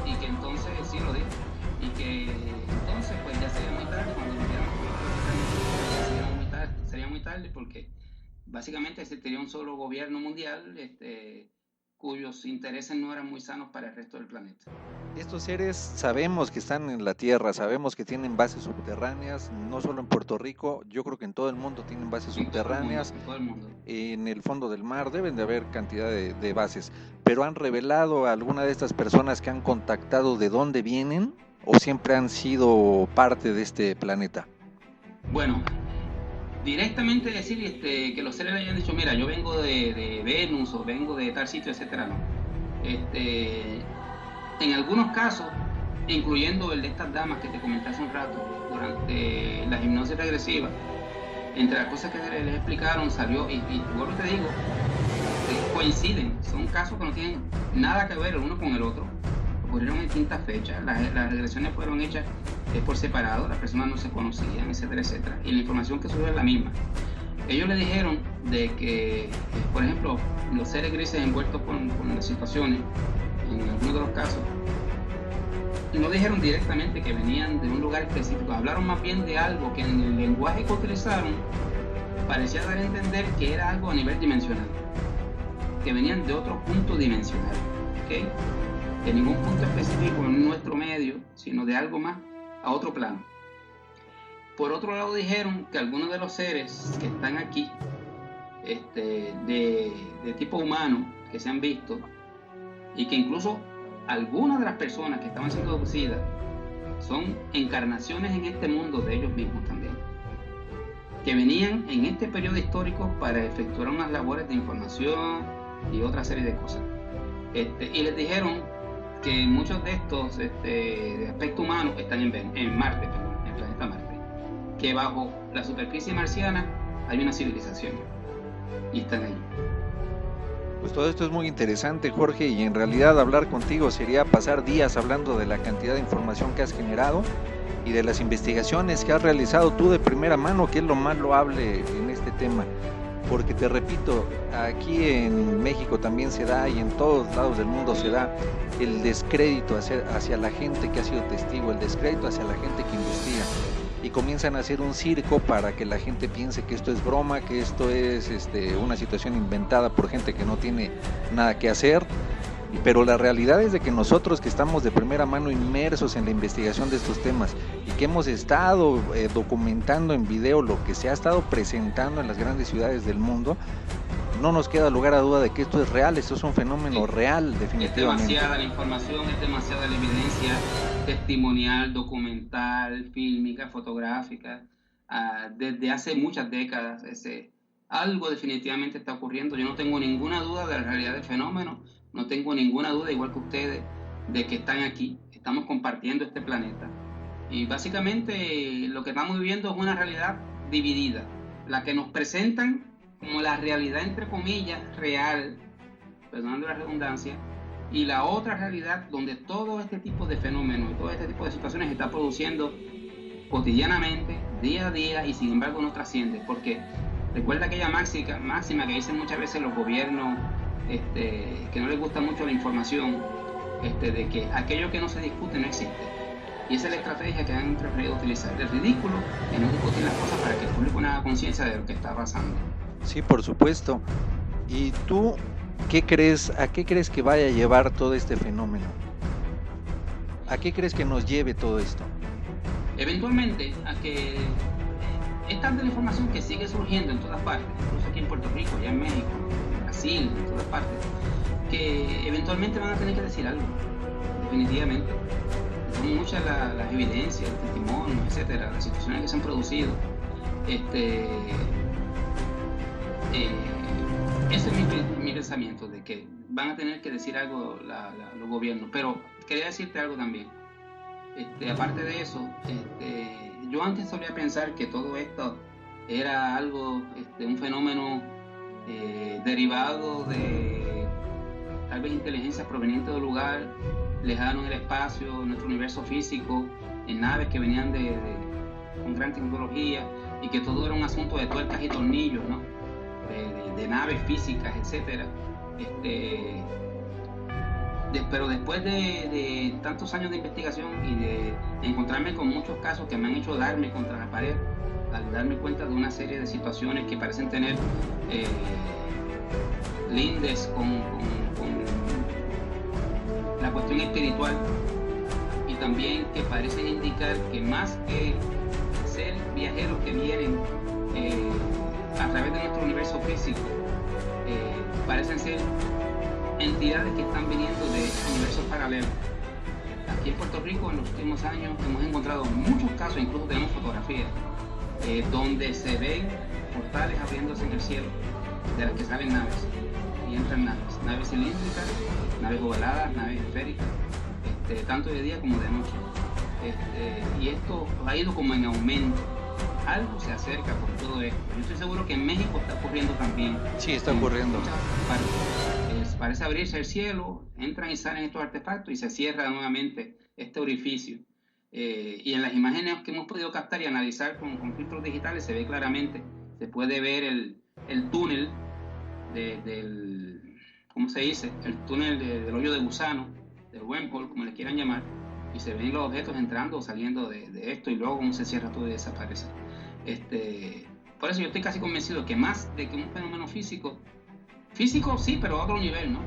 Y que entonces, sí lo dijo, y que entonces pues ya sería muy tarde cuando viéramos sería muy tarde porque básicamente existiría un solo gobierno mundial cuyos intereses no eran muy sanos para el resto del planeta. Estos seres sabemos que están en la Tierra, sabemos que tienen bases subterráneas, no solo en Puerto Rico, yo creo que en todo el mundo tienen bases subterráneas, todo el mundo. En el fondo del mar deben de haber cantidad de bases, pero ¿han revelado a alguna de estas personas que han contactado de dónde vienen o siempre han sido parte de este planeta? Bueno, directamente decir que los seres le hayan dicho, mira, yo vengo de Venus o vengo de tal sitio, etcétera, no. En algunos casos, incluyendo el de estas damas que te comenté hace un rato, durante la hipnosis regresiva, entre las cosas que les explicaron salió, y vuelvo te digo, coinciden, son casos que no tienen nada que ver el uno con el otro, ocurrieron en distintas fechas, las regresiones fueron hechas por separado, las personas no se conocían, etcétera, etcétera, y la información que surgió es la misma. Ellos le dijeron de que, por ejemplo, los seres grises envueltos con las situaciones, en algunos de los casos, no dijeron directamente que venían de un lugar específico, hablaron más bien de algo que en el lenguaje que utilizaron parecía dar a entender que era algo a nivel dimensional, que venían de otro punto dimensional, ¿okay? De ningún punto específico en nuestro medio, sino de algo más a otro plano. Por otro lado dijeron que algunos de los seres que están aquí, de tipo humano, que se han visto, y que incluso algunas de las personas que estaban siendo abducidas son encarnaciones en este mundo de ellos mismos también, que venían en este periodo histórico para efectuar unas labores de información y otra serie de cosas. Y les dijeron que muchos de estos de aspecto humano están en Marte, en el planeta Marte, que bajo la superficie marciana hay una civilización y están ahí. Pues todo esto es muy interesante, Jorge, y en realidad hablar contigo sería pasar días hablando de la cantidad de información que has generado y de las investigaciones que has realizado tú de primera mano, que es lo más loable en este tema. Porque te repito, aquí en México también se da, y en todos lados del mundo se da, el descrédito hacia la gente que ha sido testigo, el descrédito hacia la gente que investiga, y comienzan a hacer un circo para que la gente piense que esto es broma, que esto es una situación inventada por gente que no tiene nada que hacer. Pero la realidad es de que nosotros que estamos de primera mano inmersos en la investigación de estos temas y que hemos estado documentando en video lo que se ha estado presentando en las grandes ciudades del mundo, no nos queda lugar a duda de que esto es real, esto es un fenómeno real, definitivamente. Es demasiada la información, es demasiada la evidencia testimonial, documental, fílmica, fotográfica, desde hace muchas décadas. Algo definitivamente está ocurriendo. Yo no tengo ninguna duda de la realidad del fenómeno. No tengo ninguna duda, igual que ustedes, de que están aquí, estamos compartiendo este planeta. Y básicamente lo que estamos viviendo es una realidad dividida. La que nos presentan como la realidad, entre comillas, real, perdonando la redundancia, y la otra realidad donde todo este tipo de fenómenos y todo este tipo de situaciones se está produciendo cotidianamente, día a día, y sin embargo no trasciende, porque recuerda aquella máxima que dicen muchas veces los gobiernos que no les gusta mucho la información, de que aquello que no se discute no existe. Y esa es la estrategia que han preferido utilizar, el ridículo, y no discutir las cosas para que el público no haga conciencia de lo que está pasando. Sí, por supuesto. ¿Y tú qué crees, a qué crees que vaya a llevar todo este fenómeno? ¿A qué crees que nos lleve todo esto? Eventualmente a que es tanta la información que sigue surgiendo en todas partes, incluso aquí en Puerto Rico, allá en México, en Brasil, en todas partes, que eventualmente van a tener que decir algo, definitivamente. Son muchas las evidencias, los testimonios, etcétera, las situaciones que se han producido. Ese es mi pensamiento, de que van a tener que decir algo los gobiernos. Pero quería decirte algo también. Aparte de eso, yo antes solía pensar que todo esto era algo, un fenómeno derivado de tal vez inteligencia proveniente del lugar lejano en el espacio, en nuestro universo físico, en naves que venían con gran tecnología, y que todo era un asunto de tuercas y tornillos, ¿no? De naves físicas, etcétera. Pero después de tantos años de investigación y de encontrarme con muchos casos que me han hecho darme contra la pared, al darme cuenta de una serie de situaciones que parecen tener lindes con la cuestión espiritual, y también que parecen indicar que más que ser viajeros que vienen a través de nuestro universo físico, parecen ser entidades que están viniendo de universos paralelos. Aquí en Puerto Rico en los últimos años hemos encontrado muchos casos, incluso tenemos fotografías, donde se ven portales abriéndose en el cielo, de las que salen naves y entran naves cilíndricas, naves ovaladas, naves esféricas, tanto de día como de noche. Y esto ha ido como en aumento. Algo se acerca por todo esto. Yo estoy seguro que en México está ocurriendo también. Sí, está ocurriendo. Parece abrirse el cielo, entran y salen estos artefactos y se cierra nuevamente este orificio. Y en las imágenes que hemos podido captar y analizar con filtros digitales se ve claramente, se puede ver el túnel del, ¿cómo se dice? El túnel del hoyo de gusano, del wormhole, como le quieran llamar, y se ven los objetos entrando o saliendo de esto, y luego cómo se cierra todo y desaparece. Por eso yo estoy casi convencido que más de que un fenómeno físico sí, pero a otro nivel, ¿no?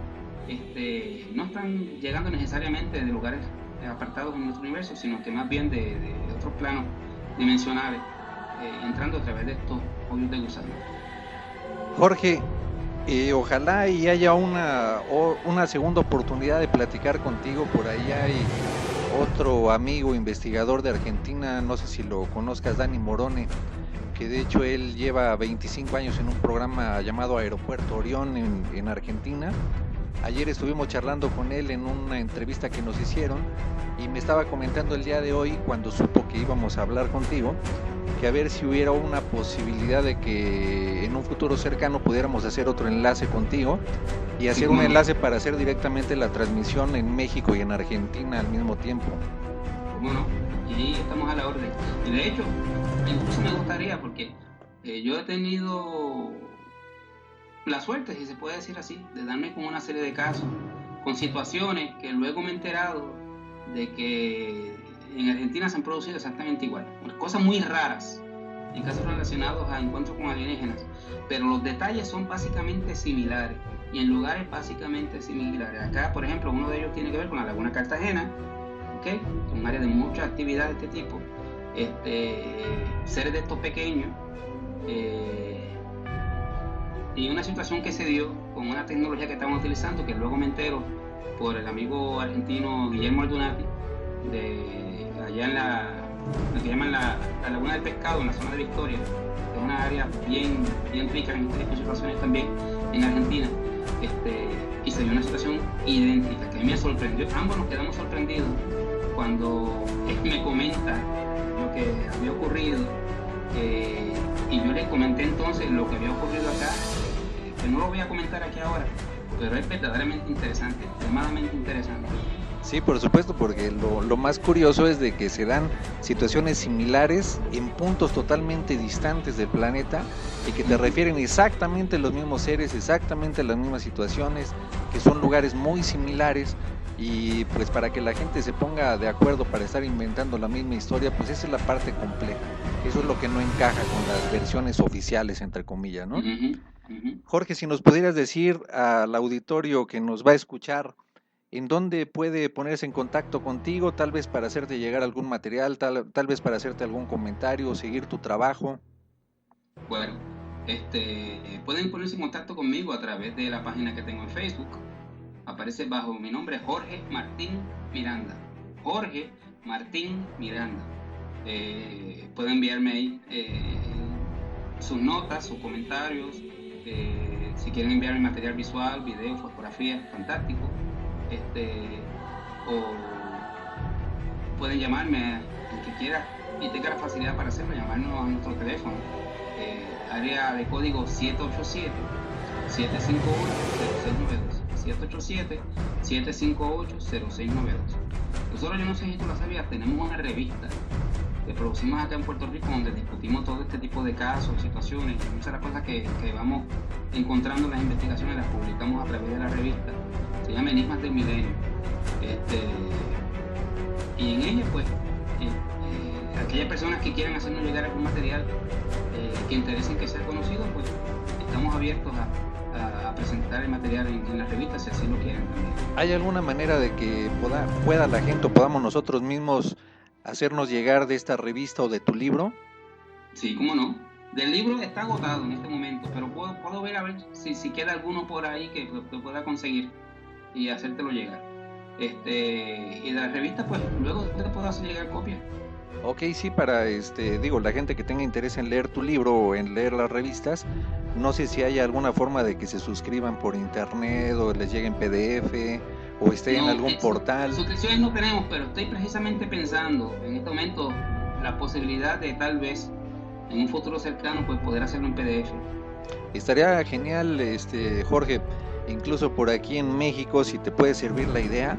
No están llegando necesariamente de lugares apartados en nuestro universo, sino que más bien de otros planos dimensionales, entrando a través de estos hoyos de gusano. Jorge, ojalá y haya una segunda oportunidad de platicar contigo. Por ahí hay otro amigo investigador de Argentina, no sé si lo conozcas, Dani Morone, que de hecho él lleva 25 años en un programa llamado Aeropuerto Orión en Argentina. Ayer estuvimos charlando con él en una entrevista que nos hicieron, y me estaba comentando el día de hoy, cuando supo que íbamos a hablar contigo, que a ver si hubiera una posibilidad de que en un futuro cercano pudiéramos hacer otro enlace contigo y hacer un enlace para hacer directamente la transmisión en México y en Argentina al mismo tiempo. Bueno, y estamos a la orden. Y de hecho, incluso me gustaría, porque yo he tenido la suerte, si se puede decir así, de darme con una serie de casos, con situaciones que luego me he enterado de que en Argentina se han producido exactamente igual. Cosas muy raras, en casos relacionados a encuentros con alienígenas, pero los detalles son básicamente similares y en lugares básicamente similares. Acá, por ejemplo, uno de ellos tiene que ver con la Laguna Cartagena, ¿okay? Un área de mucha actividad de este tipo, seres de estos pequeños, y una situación que se dio con una tecnología que estaban utilizando, que luego me entero por el amigo argentino Guillermo Aldunati, de allá en lo que llaman la Laguna del Pescado, en la zona de Victoria, que es una área bien rica en este tipo de situaciones también en Argentina, y se dio una situación idéntica que a mí me sorprendió. Ambos nos quedamos sorprendidos cuando él me comenta lo que había ocurrido, y yo le comenté entonces lo que había ocurrido acá, que no lo voy a comentar aquí ahora, pero es verdaderamente interesante, extremadamente interesante. Sí, por supuesto, porque lo más curioso es de que se dan situaciones similares en puntos totalmente distantes del planeta y que te refieren exactamente a los mismos seres, exactamente a las mismas situaciones, que son lugares muy similares, y pues para que la gente se ponga de acuerdo para estar inventando la misma historia, pues esa es la parte compleja. Eso es lo que no encaja con las versiones oficiales, entre comillas, ¿no? Jorge, si nos pudieras decir al auditorio que nos va a escuchar, ¿en dónde puede ponerse en contacto contigo? Tal vez para hacerte llegar algún material, tal vez para hacerte algún comentario o seguir tu trabajo. Bueno, pueden ponerse en contacto conmigo a través de la página que tengo en Facebook. Aparece bajo mi nombre, Jorge Martín Miranda. Jorge Martín Miranda. Pueden enviarme ahí sus notas, sus comentarios. Si quieren enviarme material visual, video, fotografía, fantástico. O pueden llamarme el que quiera y tenga la facilidad para hacerlo, llamarnos a nuestro teléfono, área de código 787-758-0692, 787-758-0692. Nosotros, yo no sé si tú lo sabías, tenemos una revista que producimos acá en Puerto Rico donde discutimos todo este tipo de casos, situaciones, y muchas de las cosas que vamos encontrando en las investigaciones las publicamos a través de la revista. Se llama Enigmas del Milenio, y en ella pues aquellas personas que quieran hacernos llegar algún material que interesen que sea conocido, pues estamos abiertos a presentar el material en la revista si así lo quieren también. ¿Hay alguna manera de que pueda la gente o podamos nosotros mismos hacernos llegar de esta revista o de tu libro? Sí, cómo no. Del libro está agotado en este momento, pero puedo ver a ver si queda alguno por ahí que pueda conseguir y hacértelo llegar. Y de la revista, pues luego te puedo hacer llegar copias. Ok, sí, para la gente que tenga interés en leer tu libro o en leer las revistas, no sé si hay alguna forma de que se suscriban por internet o les llegue en PDF o esté en algún portal. Suscripciones no tenemos, pero estoy precisamente pensando en este momento la posibilidad de tal vez en un futuro cercano pues poder hacerlo en PDF. Estaría genial, Jorge. Incluso por aquí en México, si te puede servir la idea,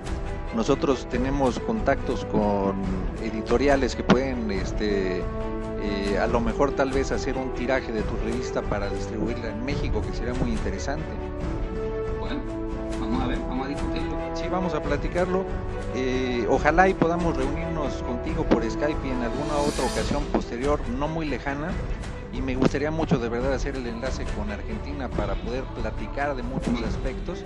nosotros tenemos contactos con editoriales que pueden a lo mejor tal vez hacer un tiraje de tu revista para distribuirla en México, que sería muy interesante. Bueno, vamos a ver, vamos a discutirlo. Sí, vamos a platicarlo. Ojalá y podamos reunirnos contigo por Skype en alguna otra ocasión posterior, no muy lejana. Y me gustaría mucho de verdad hacer el enlace con Argentina para poder platicar de muchos aspectos,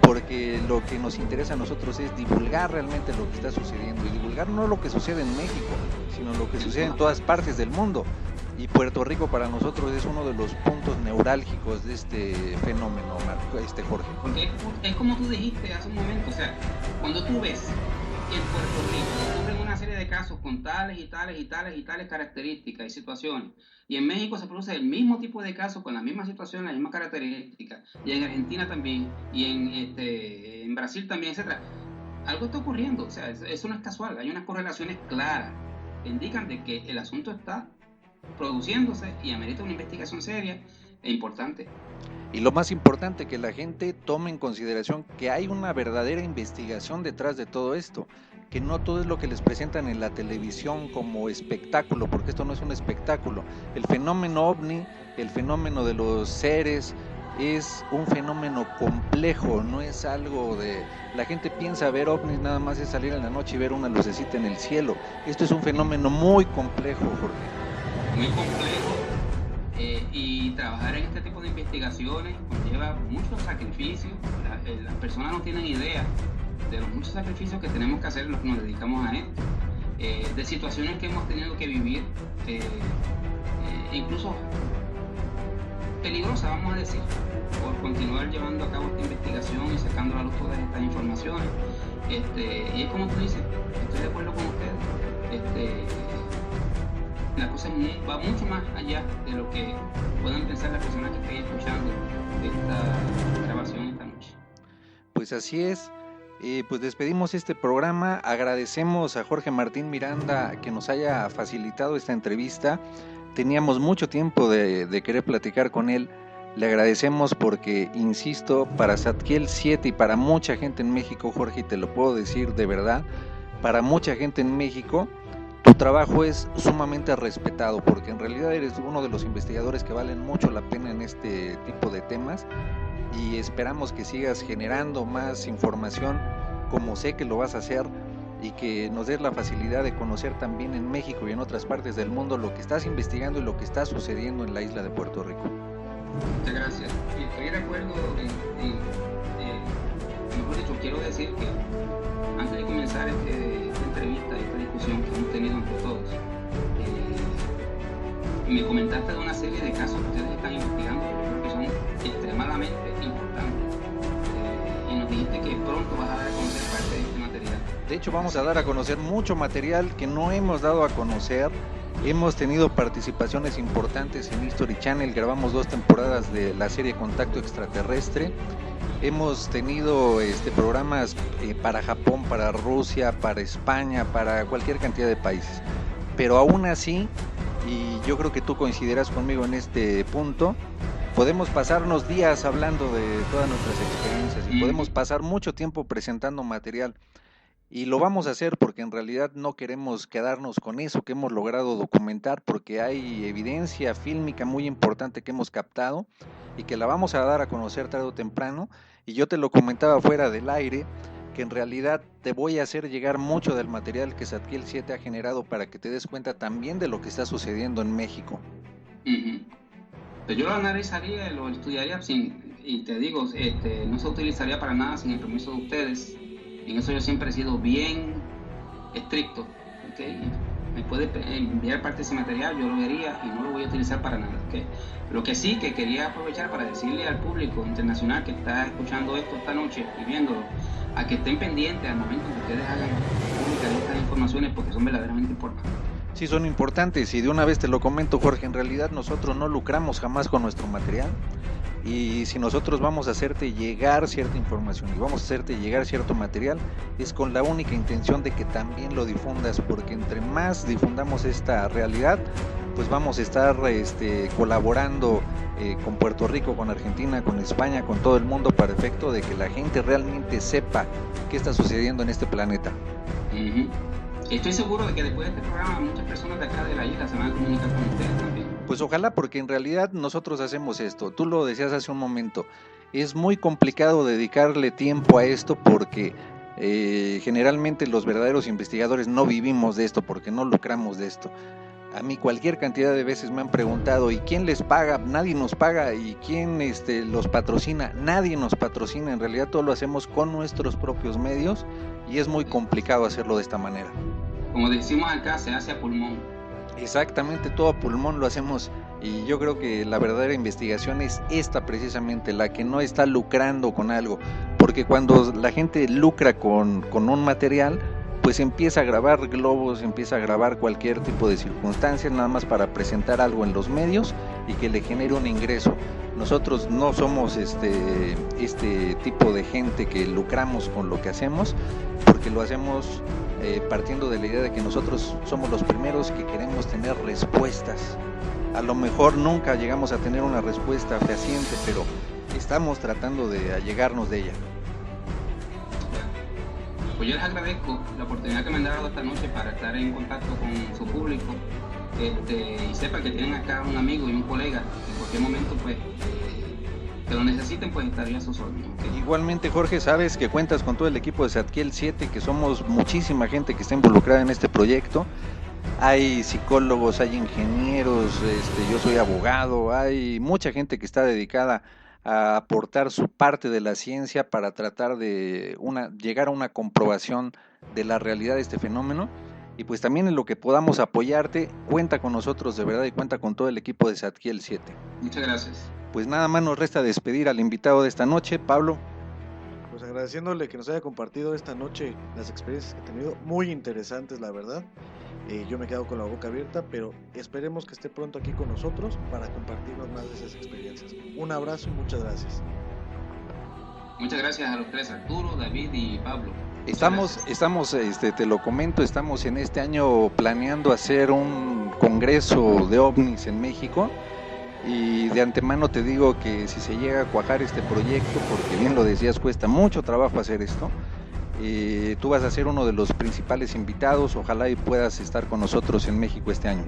porque lo que nos interesa a nosotros es divulgar realmente lo que está sucediendo, y divulgar no lo que sucede en México, sino lo que sucede en todas partes del mundo. Y Puerto Rico para nosotros es uno de los puntos neurálgicos de este fenómeno, Jorge. Porque es como tú dijiste hace un momento, o sea, cuando tú ves en Puerto Rico ocurren una serie de casos con tales y tales y tales y tales características y situaciones, y en México se produce el mismo tipo de casos con la misma situación, las mismas características, y en Argentina también, y en Brasil también, etcétera. Algo está ocurriendo, o sea, eso no es casual, hay unas correlaciones claras que indican de que el asunto está produciéndose y amerita una investigación seria e importante. Y lo más importante, que la gente tome en consideración que hay una verdadera investigación detrás de todo esto, que no todo es lo que les presentan en la televisión como espectáculo, porque esto no es un espectáculo. El fenómeno ovni, el fenómeno de los seres, es un fenómeno complejo, no es algo de... La gente piensa ver ovnis nada más es salir en la noche y ver una lucecita en el cielo. Esto es un fenómeno muy complejo, Jorge. Muy complejo, y trabajar en este tipo de investigaciones conlleva muchos sacrificios. Las personas no tienen idea de los muchos sacrificios que tenemos que hacer los que nos dedicamos a esto, de situaciones que hemos tenido que vivir, incluso peligrosas, vamos a decir, por continuar llevando a cabo esta investigación y sacando a la luz todas estas informaciones. Y es como tú dices, estoy de acuerdo con ustedes. La cosa va mucho más allá de lo que puedan pensar las personas que estén escuchando esta grabación esta noche. Pues así es. Pues despedimos este programa. Agradecemos a Jorge Martín Miranda que nos haya facilitado esta entrevista. Teníamos mucho tiempo de querer platicar con él, Le agradecemos porque, insisto, para Zadkiel 7 y para mucha gente en México, Jorge, y te lo puedo decir de verdad, para mucha gente en México, tu trabajo es sumamente respetado, porque en realidad eres uno de los investigadores que valen mucho la pena en este tipo de temas, y esperamos que sigas generando más información, como sé que lo vas a hacer, y que nos des la facilidad de conocer también en México y en otras partes del mundo lo que estás investigando y lo que está sucediendo en la isla de Puerto Rico. Muchas gracias. Estoy de acuerdo, mejor dicho, quiero decir que antes de comenzar esta entrevista, esta discusión que hemos tenido entre todos, me comentaste de una serie de casos que ustedes están investigando, que son extremadamente importantes, y nos dijiste que pronto vas a dar a conocer parte de este material. De hecho, vamos a dar a conocer mucho material que no hemos dado a conocer. Hemos tenido participaciones importantes en History Channel, grabamos 2 temporadas de la serie Contacto Extraterrestre. Hemos tenido programas para Japón, para Rusia, para España, para cualquier cantidad de países. Pero aún así, y yo creo que tú coincidirás conmigo en este punto, podemos pasarnos días hablando de todas nuestras experiencias y podemos pasar mucho tiempo presentando material. Y lo vamos a hacer porque en realidad no queremos quedarnos con eso que hemos logrado documentar, porque hay evidencia fílmica muy importante que hemos captado y que la vamos a dar a conocer tarde o temprano. Y yo te lo comentaba fuera del aire, que en realidad te voy a hacer llegar mucho del material que Zadkiel 7 ha generado para que te des cuenta también de lo que está sucediendo en México. Yo lo analizaría, lo estudiaría y te digo, no se utilizaría para nada sin el permiso de ustedes. En eso yo siempre he sido bien estricto, ¿okay? Me puede enviar parte de ese material, yo lo vería y no lo voy a utilizar para nada, ¿okay? Lo que sí que quería aprovechar para decirle al público internacional que está escuchando esto esta noche y viéndolo, a que estén pendientes al momento que ustedes hagan públicas estas informaciones, porque son verdaderamente importantes. Sí, son importantes, y de una vez te lo comento, Jorge, en realidad nosotros no lucramos jamás con nuestro material. Y si nosotros vamos a hacerte llegar cierta información y vamos a hacerte llegar cierto material, es con la única intención de que también lo difundas, porque entre más difundamos esta realidad, pues vamos a estar colaborando con Puerto Rico, con Argentina, con España, con todo el mundo, para efecto de que la gente realmente sepa qué está sucediendo en este planeta. Estoy seguro de que después de este programa muchas personas de acá de la isla se van a comunicar con ustedes también. Pues ojalá, porque en realidad nosotros hacemos esto. Tú lo decías hace un momento, es muy complicado dedicarle tiempo a esto porque generalmente los verdaderos investigadores no vivimos de esto, porque no lucramos de esto. A mí cualquier cantidad de veces me han preguntado, ¿y quién les paga? Nadie nos paga. ¿Y quién los patrocina? Nadie nos patrocina. En realidad todo lo hacemos con nuestros propios medios y es muy complicado hacerlo de esta manera. Como decimos acá, se hace a pulmón. Exactamente, todo a pulmón lo hacemos, y yo creo que la verdadera investigación es esta precisamente, la que no está lucrando con algo, porque cuando la gente lucra con un material, pues empieza a grabar globos, empieza a grabar cualquier tipo de circunstancias nada más para presentar algo en los medios y que le genere un ingreso. Nosotros no somos este tipo de gente que lucramos con lo que hacemos, porque lo hacemos partiendo de la idea de que nosotros somos los primeros que queremos tener respuestas. A lo mejor nunca llegamos a tener una respuesta fehaciente, pero estamos tratando de allegarnos de ella. Pues yo les agradezco la oportunidad que me han dado esta noche para estar en contacto con su público, y sepa que tienen acá un amigo y un colega. En cualquier momento, pues, que lo necesiten, pues estaría a sus órdenes. ¿Okay? Igualmente, Jorge, sabes que cuentas con todo el equipo de Zadkiel 7, que somos muchísima gente que está involucrada en este proyecto. Hay psicólogos, hay ingenieros, yo soy abogado, hay mucha gente que está dedicada a aportar su parte de la ciencia para tratar de llegar a una comprobación de la realidad de este fenómeno. Y pues también en lo que podamos apoyarte, cuenta con nosotros de verdad y cuenta con todo el equipo de Zadkiel 7. Muchas gracias. Pues nada más nos resta despedir al invitado de esta noche, Pablo. Pues agradeciéndole que nos haya compartido esta noche las experiencias que ha tenido, muy interesantes la verdad. Yo me quedo con la boca abierta, pero esperemos que esté pronto aquí con nosotros para compartirnos más de esas experiencias. Un abrazo y muchas gracias. Muchas gracias a los tres, Arturo, David y Pablo. Estamos, te lo comento, estamos en este año planeando hacer un congreso de ovnis en México. y de antemano te digo que si se llega a cuajar este proyecto, porque bien lo decías, cuesta mucho trabajo hacer esto, tú vas a ser uno de los principales invitados, ojalá y puedas estar con nosotros en México este año.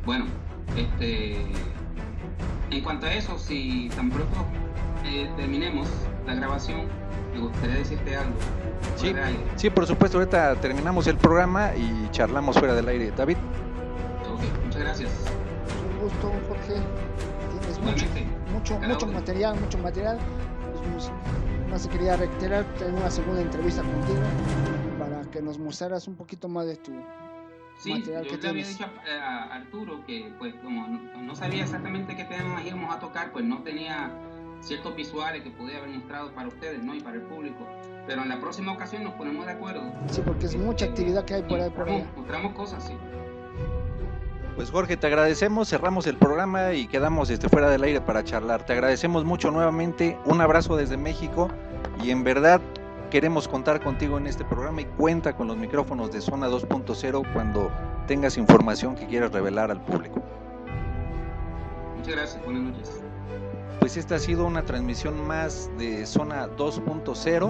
Bueno, en cuanto a eso, si tan pronto terminemos la grabación, me gustaría decirte algo. Sí, por supuesto, ahorita terminamos el programa y charlamos fuera del aire. David. Ok, muchas gracias. Un gusto, Jorge. Tienes mucho material. Pues, más que quería reiterar, tener una segunda entrevista contigo para que nos mostraras un poquito más de tu material que tienes. Sí, yo le había dicho a Arturo que pues como no sabía exactamente qué temas íbamos a tocar, pues no tenía ciertos visuales que podía haber mostrado para ustedes, ¿no? Y para el público. Pero en la próxima ocasión nos ponemos de acuerdo. Sí, porque es mucha actividad que hay por ahí. Mostramos cosas, sí. Pues Jorge, te agradecemos, cerramos el programa y quedamos fuera del aire para charlar. Te agradecemos mucho nuevamente, un abrazo desde México y en verdad queremos contar contigo en este programa y cuenta con los micrófonos de Zona 2.0 cuando tengas información que quieras revelar al público. Muchas gracias, buenas noches. Pues esta ha sido una transmisión más de Zona 2.0.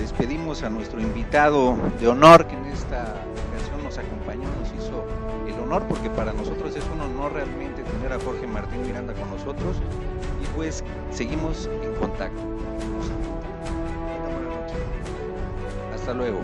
Despedimos a nuestro invitado de honor que en esta ocasión nos acompañó, nos hizo el honor, porque para nosotros es un honor realmente tener a Jorge Martín Miranda con nosotros y pues seguimos en contacto. Hasta luego.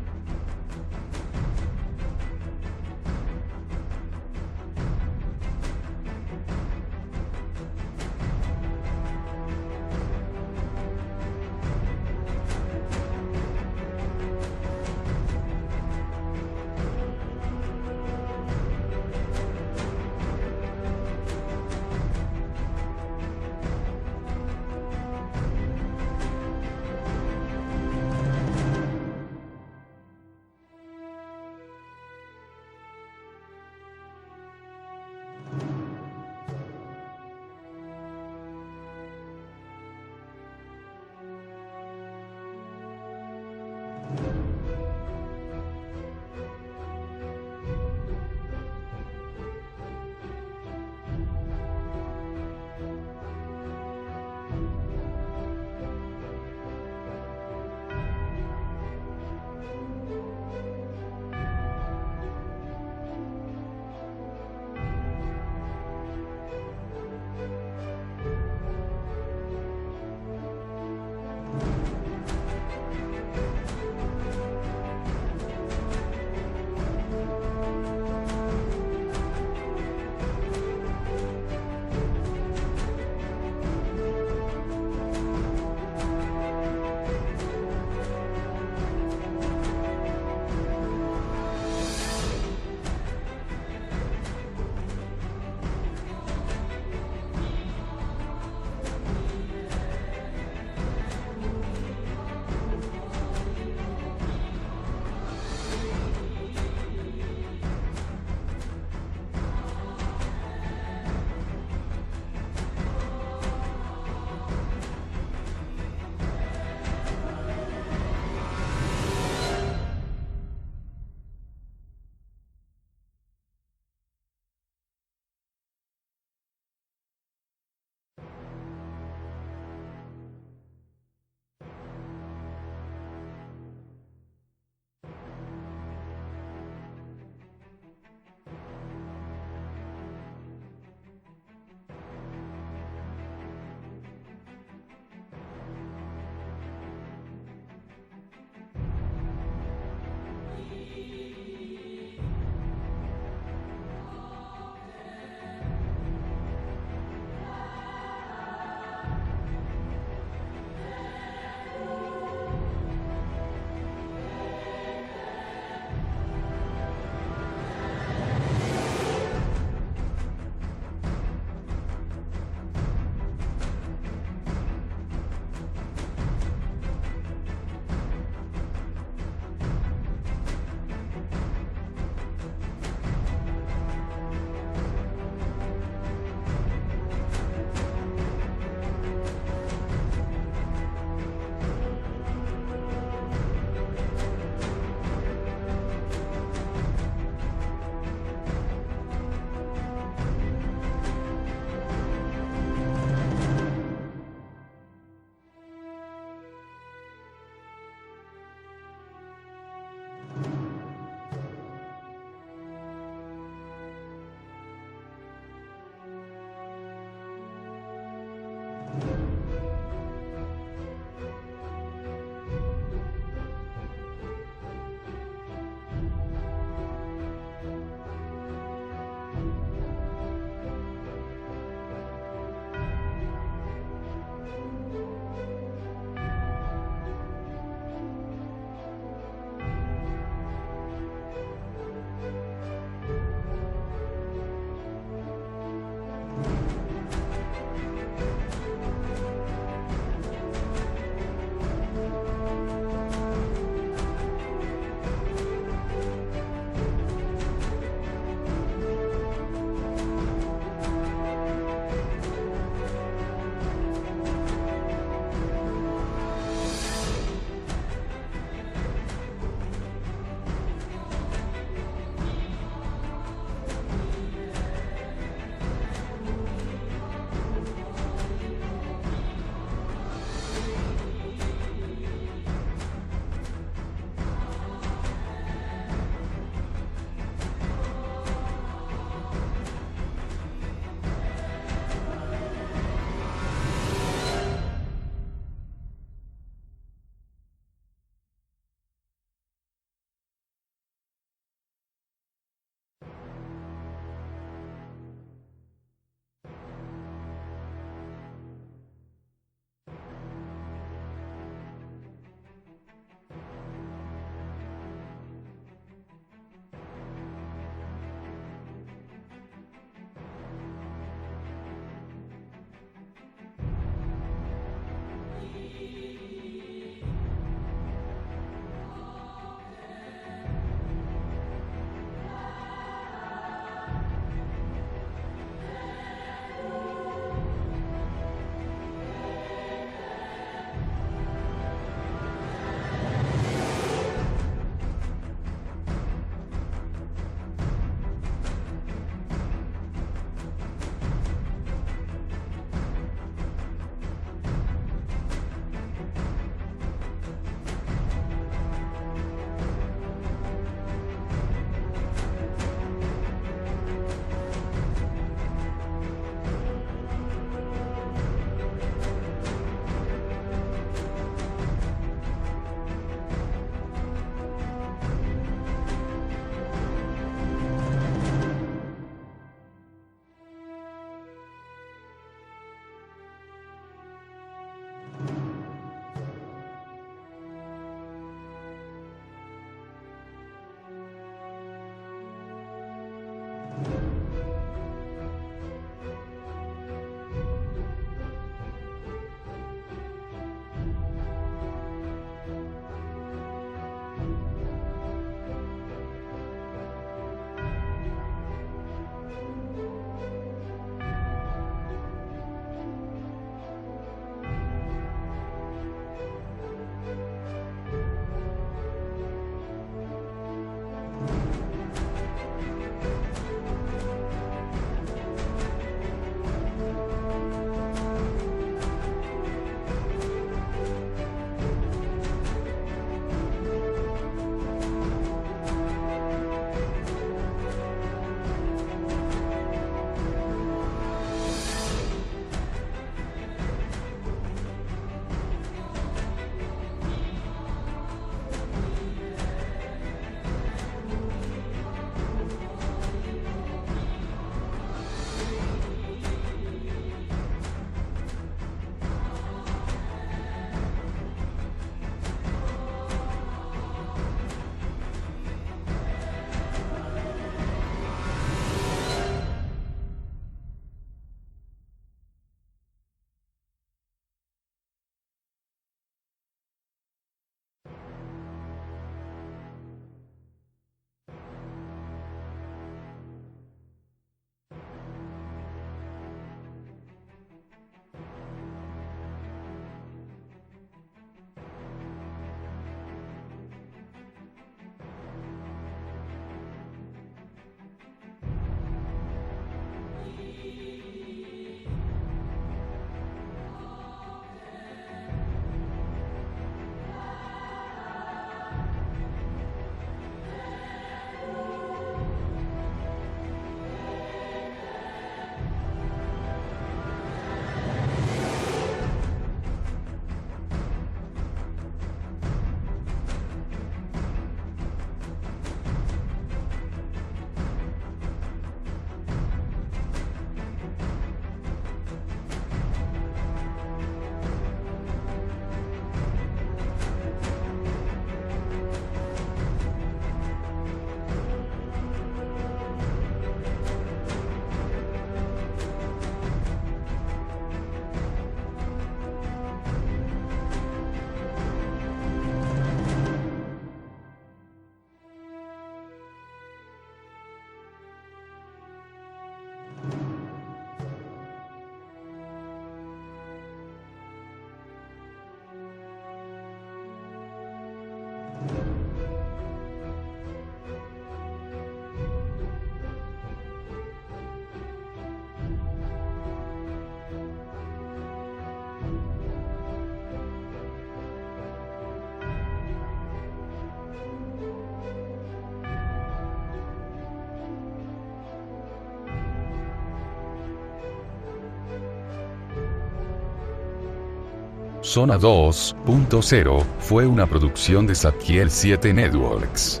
Zona 2.0 fue una producción de Zadkiel 7 Networks.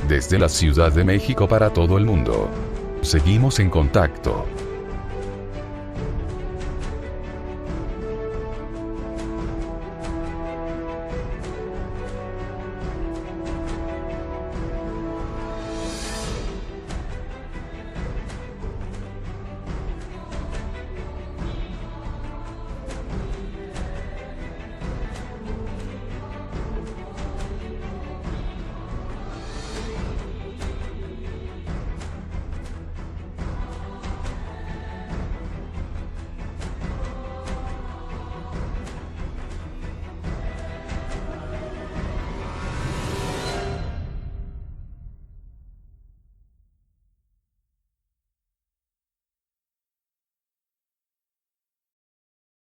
Desde la Ciudad de México para todo el mundo. Seguimos en contacto.